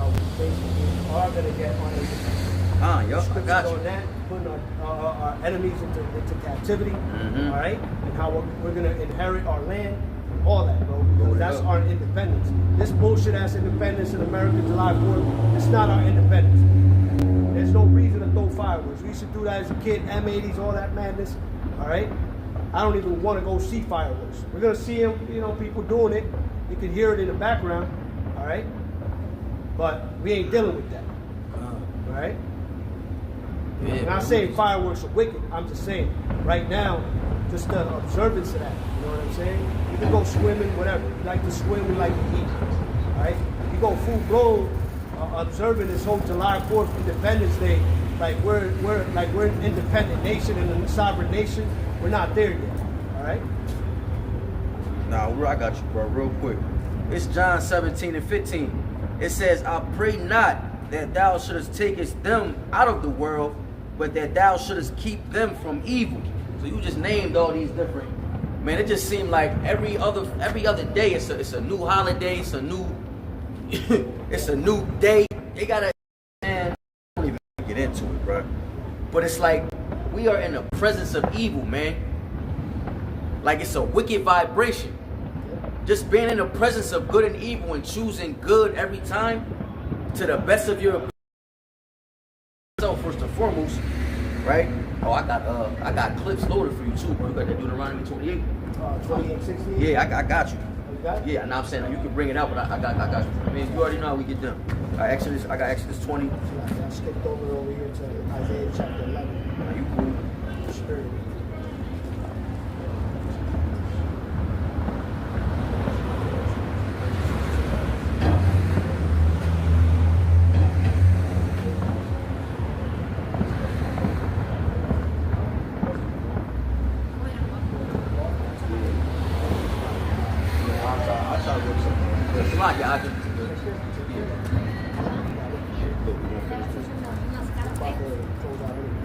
we basically are going to get on Yup, I got you. on that, putting our enemies into captivity, all right, and how we're going to inherit our land, all that, bro. Because that's our independence. This bullshit ass independence in America, July 4th, it's not our independence. There's no reason to throw fireworks. We used to do that as a kid, M80s, all that madness, all right. I don't even want to go see fireworks. We're gonna see them, you know, people doing it. You can hear it in the background, all right. But we ain't dealing with that, all right. Yeah, I'm not saying fireworks are wicked. I'm just saying right now, just the observance of that. You know what I'm saying? You can go swimming, whatever. You like to swim, we like to eat. All right? You go full blown observing this whole July 4th Independence Day, like we're an independent nation and a sovereign nation. We're not there yet. All right? Nah, I got you, bro, real quick. It's John 17:15. It says, "I pray not that thou shouldest takest them out of the world, but that thou shouldest keep them from evil." So you just named all these different. Man, it just seemed like every other day it's a new holiday, it's a new it's a new day. They gotta, man, I don't even get into it, bro. But it's like we are in the presence of evil, man. Like it's a wicked vibration. Just being in the presence of good and evil and choosing good every time to the best of your ability, first and foremost, right? Oh, I got clips loaded for you too, bro. You got that Deuteronomy 28. 28:68? Yeah, I got you. Oh, you got it? Yeah, now I'm saying you can bring it out, but I got you. I mean, you already know how we get done. I got Exodus 20. I skipped over here to Isaiah chapter 11. You cool. Spirit.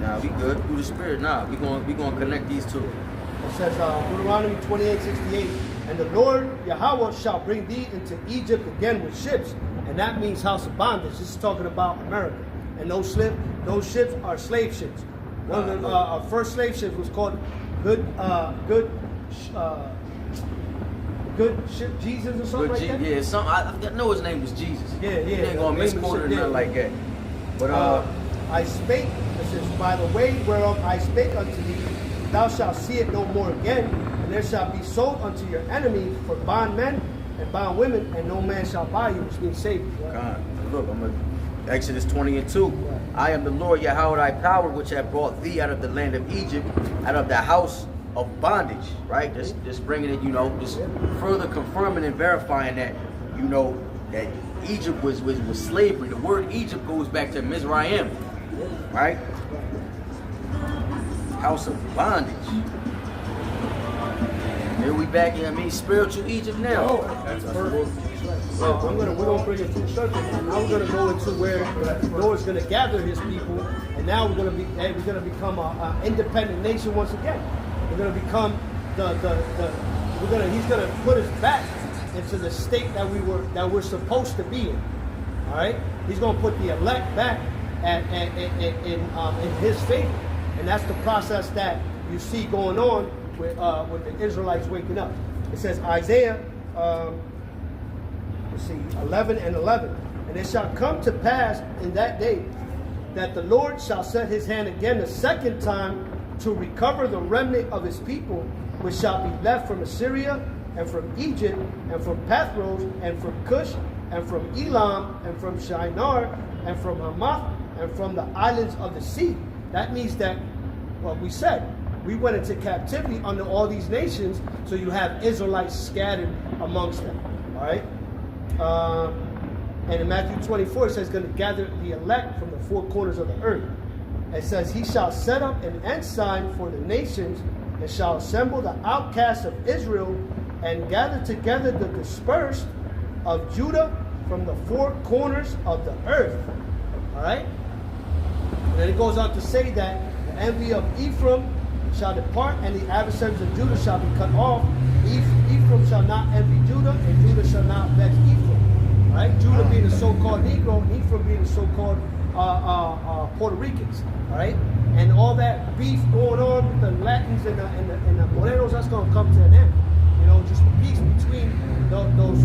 Nah, we good. Through the Spirit, nah. We gonna connect these two. It says Deuteronomy 28:68, "And the Lord Yahweh shall bring thee into Egypt again with ships," and that means house of bondage. This is talking about America. And those ships are slave ships. One of the our first slave ships was called Good Ship Jesus or something like that. Yeah, I know his name was Jesus. Yeah. He ain't gonna misquote it or nothing like that. But I spake, it says, "By the way whereof I spake unto thee, thou shalt see it no more again, and there shall be sold unto your enemies for bondmen and bondwomen, and no man shall buy you," which means save you. God, look, I'm gonna Exodus 20:2. "I am the Lord Yahweh thy power, which have brought thee out of the land of Egypt, out of the house of bondage." Right? Just bringing it, just further confirming and verifying that, that Egypt was slavery. The word Egypt goes back to Mizraim, right? House of bondage. Here we back in, spiritual Egypt now. That's perfect. We're gonna bring it full circle. Now we're gonna go into where the Lord's gonna gather His people, and now we're gonna become an independent nation once again. We're gonna become He's gonna put us back into the state that we're supposed to be in. All right, He's gonna put the elect back in His favor, and that's the process that you see going on with the Israelites waking up. It says Isaiah, let's see, 11 and 11. And it shall come to pass in that day that the Lord shall set his hand again the second time to recover the remnant of his people, which shall be left from Assyria, and from Egypt, and from Pathros, and from Cush, and from Elam, and from Shinar, and from Hamath, and from the islands of the sea. That means that, well, we said, we went into captivity under all these nations, so you have Israelites scattered amongst them. All right? And in Matthew 24, it says, going to gather the elect from the four corners of the earth. It says, he shall set up an ensign for the nations, and shall assemble the outcasts of Israel, and gather together the dispersed of Judah from the four corners of the earth. All right? And then it goes on to say that the envy of Ephraim shall depart, and the adversaries of Judah shall be cut off. Ephraim shall not envy Judah, and Judah shall not vex Ephraim. All right? Judah being the so-called Negro, and Ephraim being the so-called Puerto Ricans. All right? And all that beef going on with the Latins and the Morenos, that's going to come to an end. You know, just peace between those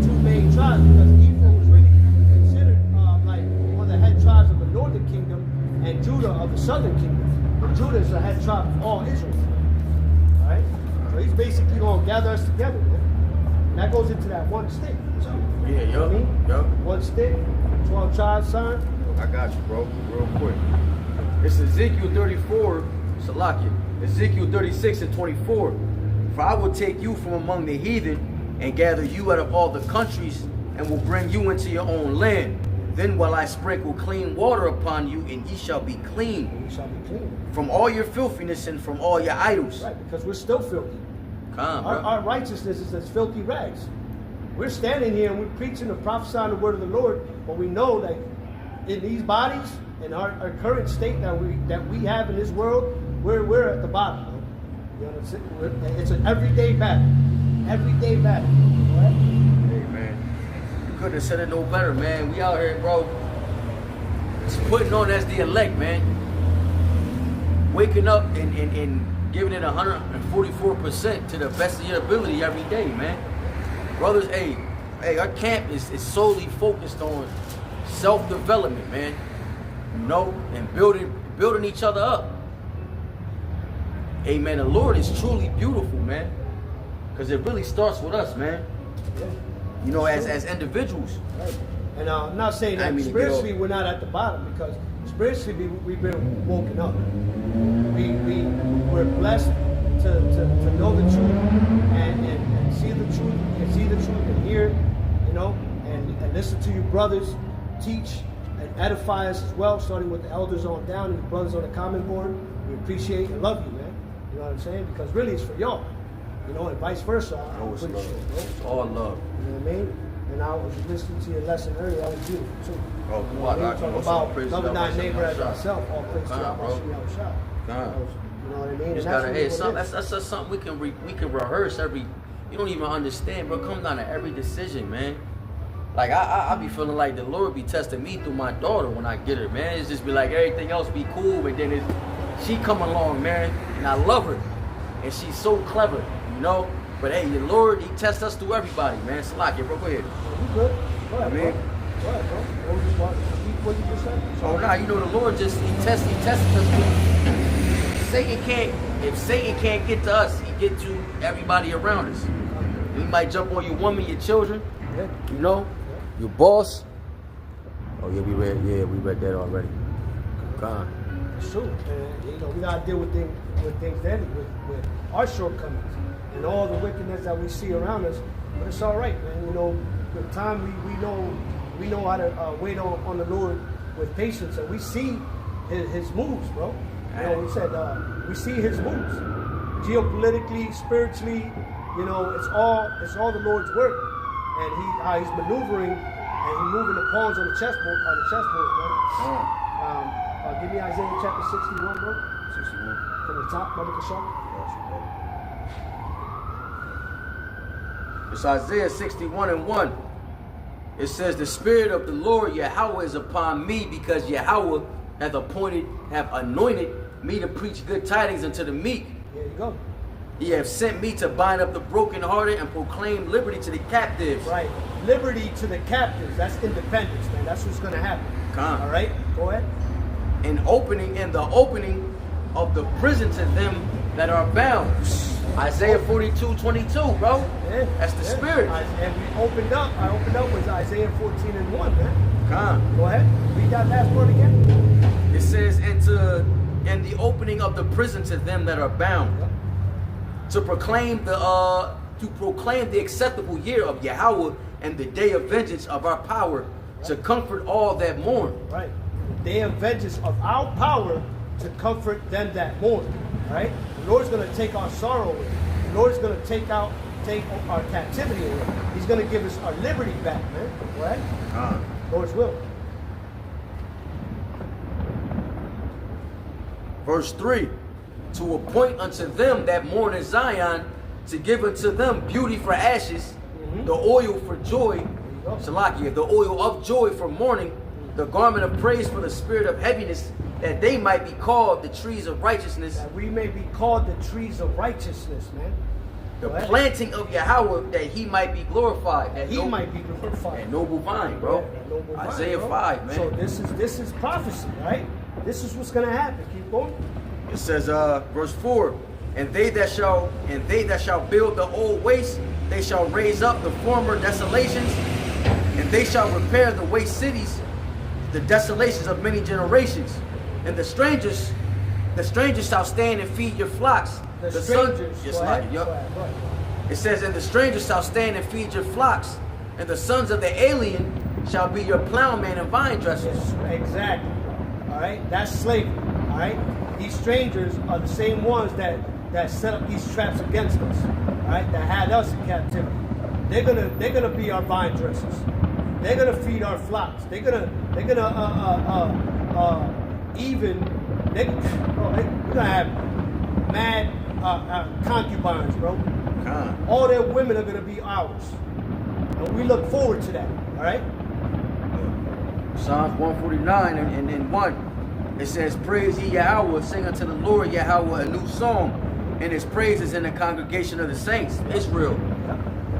two main tribes, because Ephraim was really considered like one of the head tribes of the northern kingdom, and Judah of the southern kingdom. But Judah is the head tribe of all Israel. All right? So he's basically going to gather us together, man. And that goes into that one stick. Yeah, You know what I mean? Yup. One stick, 12 tribes, son. I got you, bro. Real quick. It's Ezekiel 34, Salakia. Ezekiel 36 and 24. For I will take you from among the heathen, and gather you out of all the countries, and will bring you into your own land. Then will I sprinkle clean water upon you, and ye shall be clean. And you shall be clean. From all your filthiness and from all your idols. Right, because we're still filthy. Come, bro. Our righteousness is as filthy rags. We're standing here and we're preaching and prophesying the word of the Lord, but we know that in these bodies, in our current state that we have in this world, we're at the bottom. Bro. You know what I'm saying? It's an everyday battle. Everyday battle. All right? Hey, man. You couldn't have said it no better, man. We out here, bro. Just putting on as the elect, man. Waking up and giving it 144% to the best of your ability every day, man. Brothers, hey, our camp is solely focused on self-development, man. You know, and building each other up. Amen. The Lord is truly beautiful, man. Because it really starts with us, man. Yeah. You know, as individuals. Right. And I'm not saying that spiritually we're not at the bottom, because spiritually we've been woken up. We're blessed to know the truth and see the truth and hear, you know, and listen to your brothers teach and edify us as well, starting with the elders on down and the brothers on the common board. We appreciate and love you, man. You know what I'm saying? Because really it's for y'all, you know, and vice versa. Oh, it's I'm pretty love. sure, bro. It's all love. You know what I mean? And I was listening to your lesson earlier. That was beautiful too. Oh, You know what I mean? Talk about loving thy neighbor as thyself. All praise to Come, bro. Yahweh Shah. Come. You know what I mean? Just And gotta, hey, what it is. that's just something we can rehearse every. You don't even understand, bro. Come down to every decision, man. Like I be feeling like the Lord be testing me through my daughter when I get her, man. It's just be like everything else be cool, but then she come along, man, and I love her, and she's so clever, you know. But hey, the Lord, He tests us through everybody, man. Salakia, bro, go ahead. You good? Go ahead, I mean, bro. Go ahead, bro. What you just said? Oh nah, you know the Lord just He tests us. If Satan can't get to us, he get to everybody around us. He might jump on your woman, your children, Yeah. you know, your boss. Oh yeah, we read that already. God. It's true. And, you know, we gotta deal with things daily, with our shortcomings and all the wickedness that we see around us. But it's all right, man. You know, with time we know how to wait on the Lord with patience, and we see His moves, bro. You know, we said we see His moves, geopolitically, spiritually. You know, it's all the Lord's work, and how He's maneuvering and He's moving the pawns on the chessboard, bro. Give me Isaiah chapter 61, bro. 61. From the top, Brother Kashar. It's Isaiah 61 and 1. It says, the Spirit of the Lord Yahweh is upon me, because Yahweh have anointed me to preach good tidings unto the meek. There you go. He have sent me to bind up the brokenhearted and proclaim liberty to the captives. Right. Liberty to the captives. That's independence, man. That's what's going to happen. Come. All right? Go ahead. And the opening of the prison to them that are bound. Isaiah 42:22, bro. Yeah, That's the spirit. And I opened up with Isaiah 14:1, man. Come. Go ahead. Read that last part again. It says, and the opening of the prison to them that are bound, Yep. to proclaim the acceptable year of Yahweh and the day of vengeance of our power, to comfort all that mourn. Right. The day of vengeance of our power to comfort them that mourn. Right? The Lord's going to take our sorrow away. The Lord's going to take our captivity away. He's going to give us our liberty back, man. Right? Lord's will. Verse 3, to appoint unto them that mourn in Zion, to give unto them beauty for ashes, the oil for joy, Shalakia, the oil of joy for mourning, the garment of praise for the spirit of heaviness, that they might be called the trees of righteousness. That we may be called the trees of righteousness, man. The planting of Yahweh, that he might be glorified. That he might be glorified. That noble vine, bro. Yeah, that noble vine, Isaiah bro. 5, man. So this is prophecy, right? This is what's going to happen. Keep going. It says, verse 4, and they that shall build the old waste, they shall raise up the former desolations, and they shall repair the waste cities, the desolations of many generations. And the strangers shall stand and feed your flocks. The strangers. Yes, like it, It says, and the strangers shall stand and feed your flocks, and the sons of the alien shall be your plowmen and vine dressers. Yes, exactly. All right, that's slavery. All right, these strangers are the same ones that set up these traps against us. All right, that had us in captivity. They're gonna be our vine dressers. They're gonna feed our flocks. They're gonna we're gonna have mad concubines, bro. All their women are gonna be ours, and we look forward to that. All right. Psalms 149 and 1. It says, praise ye Yahweh, sing unto the Lord Yahweh a new song, and his praises in the congregation of the saints, Israel.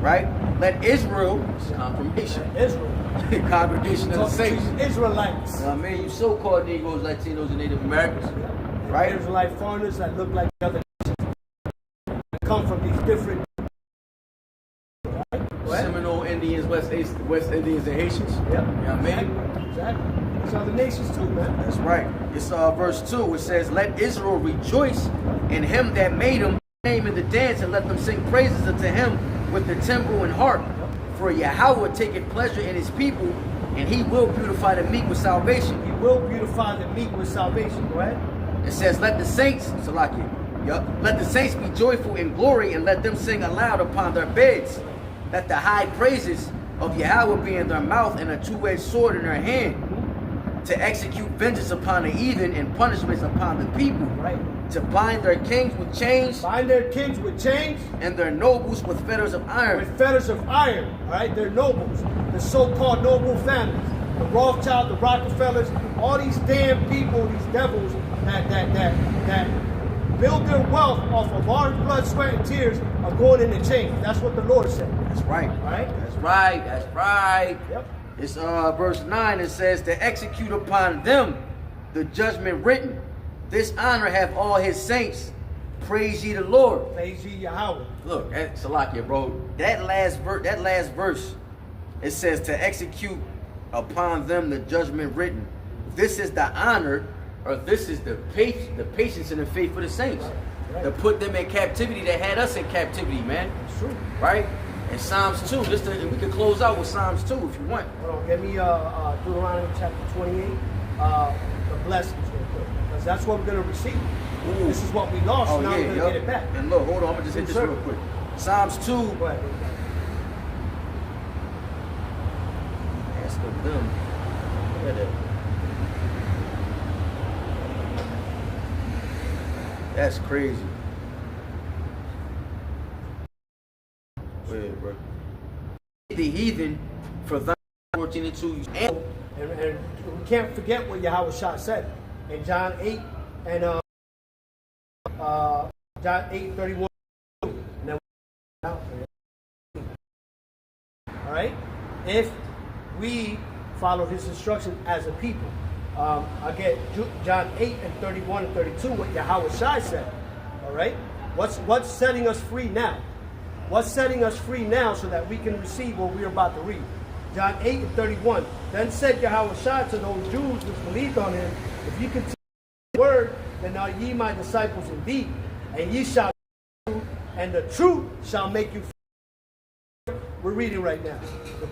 Right? Let Israel, confirmation. Israel. Congregation of the saints. Israelites. I mean, you so-called Negroes, Latinos, and Native Americans. Right? Israelite foreigners that look like other nations. Come from these different. Seminole Indians, West Indians, and Haitians. Yeah. You know what I mean? Exactly. These other nations too, man. That's right. It's verse 2. It says, let Israel rejoice in him that made him, name in the dance, and let them sing praises unto him with the timbrel and harp. For Yahweh taketh pleasure in his people, and he will beautify the meek with salvation. He will beautify the meek with salvation, go ahead. It says, let the saints, Salakia, let the saints be joyful in glory, and let them sing aloud upon their beds. Let the high praises of Yahweh be in their mouth, and a two-edged sword in their hand, to execute vengeance upon the heathen and punishments upon the people. Right. To bind their kings with chains. Bind their kings with chains. And their nobles with fetters of iron. With fetters of iron. All right, they're nobles. The so-called noble families. The Rothschild, the Rockefellers, all these damn people, these devils that build their wealth off of our blood, sweat, and tears are going into chains. That's what the Lord said. That's right. All right? That's right. That's right. Yep. It's verse 9. It says, to execute upon them the judgment written. This honor have all his saints. Praise ye the Lord. Praise ye Yahweh. Look, Salakia, bro. That last verse, it says to execute upon them the judgment written. This is the honor, or this is the patience and the faith for the saints. Right. To put them in captivity that had us in captivity, man. That's true. Right? And Psalms 2, we can close out with Psalms 2 if you want. Hold on, give me Deuteronomy chapter 28, the blessings real quick. Because that's what we're going to receive. Ooh. This is what we lost, now we're going to get it back. And look, hold on, I'm going to just hit this real quick. Psalms 2. Go ahead. Ask of them. Look at that. That's crazy. Go ahead, bro. The heathen for 14 and 2. And we can't forget what Yahweh Shah said in John 8 and John 8:31. All right? If we follow his instructions as a people. I get John 8 and 31 and 32, what Yahweh Shai said. All right? What's setting us free now? What's setting us free now so that we can receive what we're about to read? John 8 and 31. Then said Yahweh Shai to those Jews which believed on him, if you continue the word, then are ye my disciples indeed, and ye shall know the truth, and the truth shall make you free. We're reading right now. The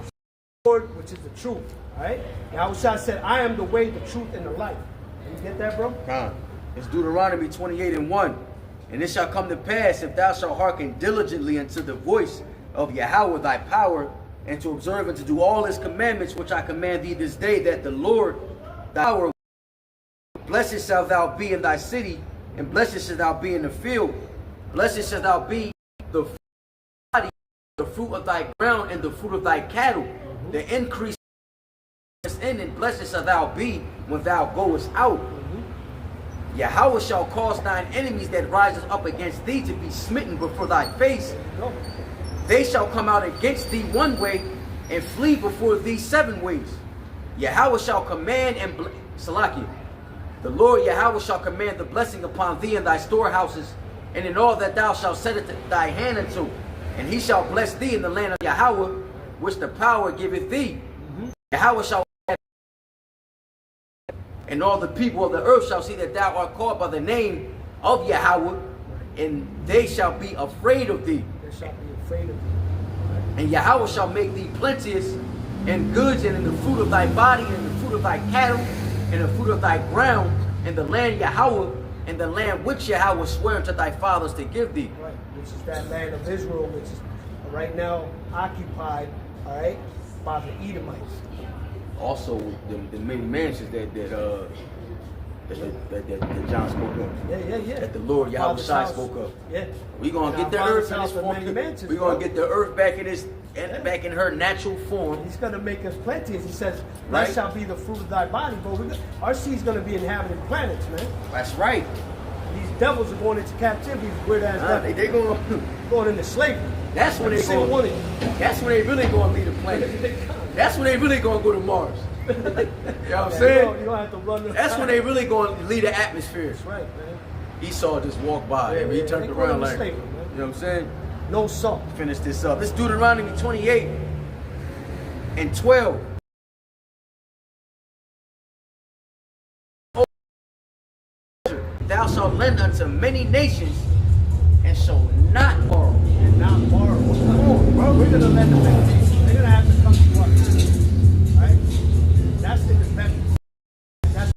word, which is the truth. All right? Yahweh Shai said, I am the way, the truth, and the life. You get that, bro? It's Deuteronomy 28 and 1. And it shall come to pass, if thou shalt hearken diligently unto the voice of Yahweh thy power, and to observe and to do all his commandments which I command thee this day, that the Lord thy power, blessed shalt thou be in thy city, and blessed shalt thou be in the field. Blessed shalt thou be the body, the fruit of thy ground, and the fruit of thy cattle, the increase in, and blessed shalt thou be when thou goest out. Yahweh shall cause thine enemies that rises up against thee to be smitten before thy face. They shall come out against thee one way, and flee before thee 7 ways. Yahweh shall command and Salakia. The Lord Yahweh shall command the blessing upon thee in thy storehouses, and in all that thou shalt set it to thy hand unto. And he shall bless thee in the land of Yahweh, which the power giveth thee. Yahweh shall, and all the people of the earth shall see that thou art called by the name of Yahweh, and they shall be afraid of thee. They shall be afraid of thee. And Yahweh shall make thee plenteous in goods, and in the fruit of thy body, and in the fruit of thy cattle, and the fruit of thy ground, and the land Yahweh, and the land which Yahweh sware unto thy fathers to give thee. Right, which is that land of Israel, which is right now occupied, all right, by the Edomites. Also, the many mansions that John spoke of. Yeah. That the Lord Yahweh Shai spoke of. Yeah. We're gonna get the earth in this form. We're gonna get the earth back in this, back in her natural form. He's gonna make us plenteous. He says, Right. "Blessed shall be the fruit of thy body." But our seed's gonna be inhabiting planets, man. That's right. These devils are going into captivity. Weird ass devils. They going into slavery. That's when they Single one of you. That's when they really gonna leave the planet. That's when they really gonna go to Mars. You know what I'm saying? You don't have to run. That's when they really gonna leave the atmosphere. That's right, man. Esau just walked by and he turned they around going like, into slavery, you man. know what I'm saying? No salt. Finish this up. Let's Deuteronomy 28 and 12. Thou shalt lend unto many nations and shalt not borrow. And not borrow. Come on, bro. We're gonna let them in. They're gonna have to come to us. Right? That's independence. That's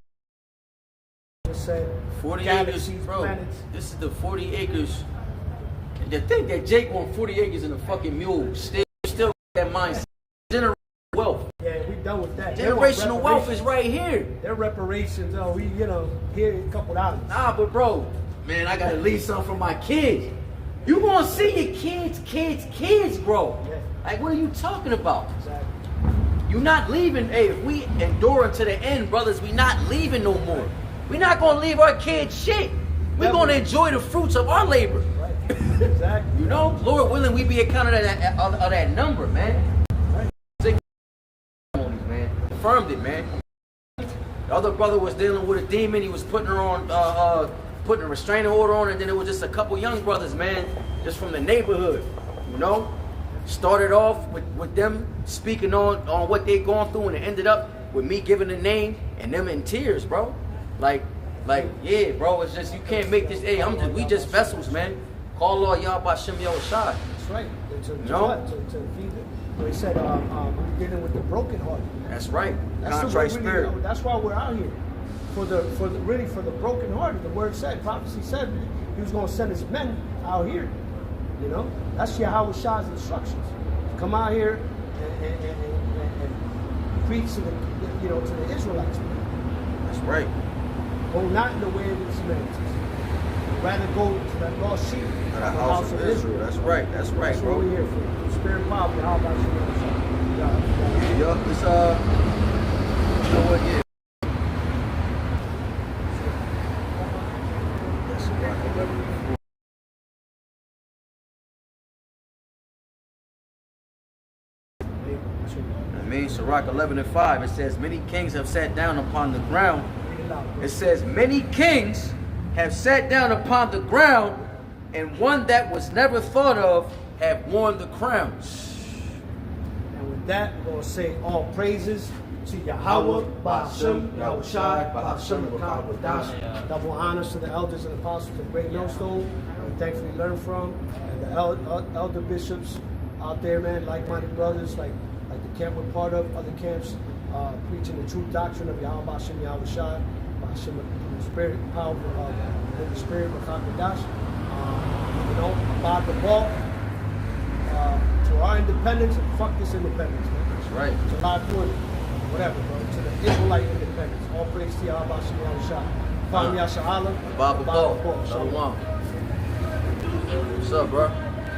what said. 40 Galaxies, acres, bro. planets. This is the 40 acres. And to think that Jake want 40 acres and a fucking mule, still that mindset. Generational wealth. Yeah, we done with that. They want Generational wealth is right here. Their reparations, oh, we, here a couple dollars. Nah, but bro, man, I gotta leave something for my kids. You gonna see your kids, bro. Yeah. Like, what are you talking about? Exactly. You not leaving. Hey, if we endure unto the end, brothers, we not leaving no more. We not gonna leave our kids shit. We gonna enjoy the fruits of our labor. Right. Exactly. You know, Lord willing, we be accounted of that number, man. Right. Man, confirmed it, man. The other brother was dealing with a demon. He was putting her on, putting a restraining order on, and then it was just a couple young brothers, man, just from the neighborhood. You know, started off with them speaking on what they going through, and it ended up with me giving the name and them in tears, bro. Like, yeah, bro. It's just you can't make this. Hey, we just vessels, man. Call Lord Yahweh Shem Shai. That's right. To No. feed it. So he said, we're dealing with the broken heart. That's right. That's Contrite spirit. That's why we're out here. For the broken hearted. The word said, prophecy said he was going to send his men out here. You know? That's Yahweh Shah's instructions. Come out here and preach to the to the Israelites. That's right. Go not in the way of the Samaritans. Rather go to that lost sheep. The house of Israel. That's right. That's right, That's bro. what we're here for. Spirit power. How about you? Yup, it's you know what, yeah. Sirach 11:5. It says, many kings have sat down upon the ground. Read it loud, bro. It says, many kings have sat down upon the ground, and one that was never thought of have worn the crowns. And with that, we're going to say all praises to Yahweh, Ba'ashem, Yahweh Shai, Ba'ashem, Ba'ashem. Double honors to the elders and apostles of Great Millstone. We thankfully learn from. And the elder bishops out there, man, like-minded brothers, like the camp we're part of, other camps, preaching the true doctrine of Yahweh, Ba'ashem, Yahweh Shai, Ba'ashem, the spirit, power of the spirit of Hakadash. About the ball to our independence and fuck this independence, man. That's right. July 20th, whatever, bro. To the Israelite independence. All praise to Yahweh Ba'ashem Yahweh Shai. Father Yasha Allah. Baba Ball. Shalom. What's up, bro?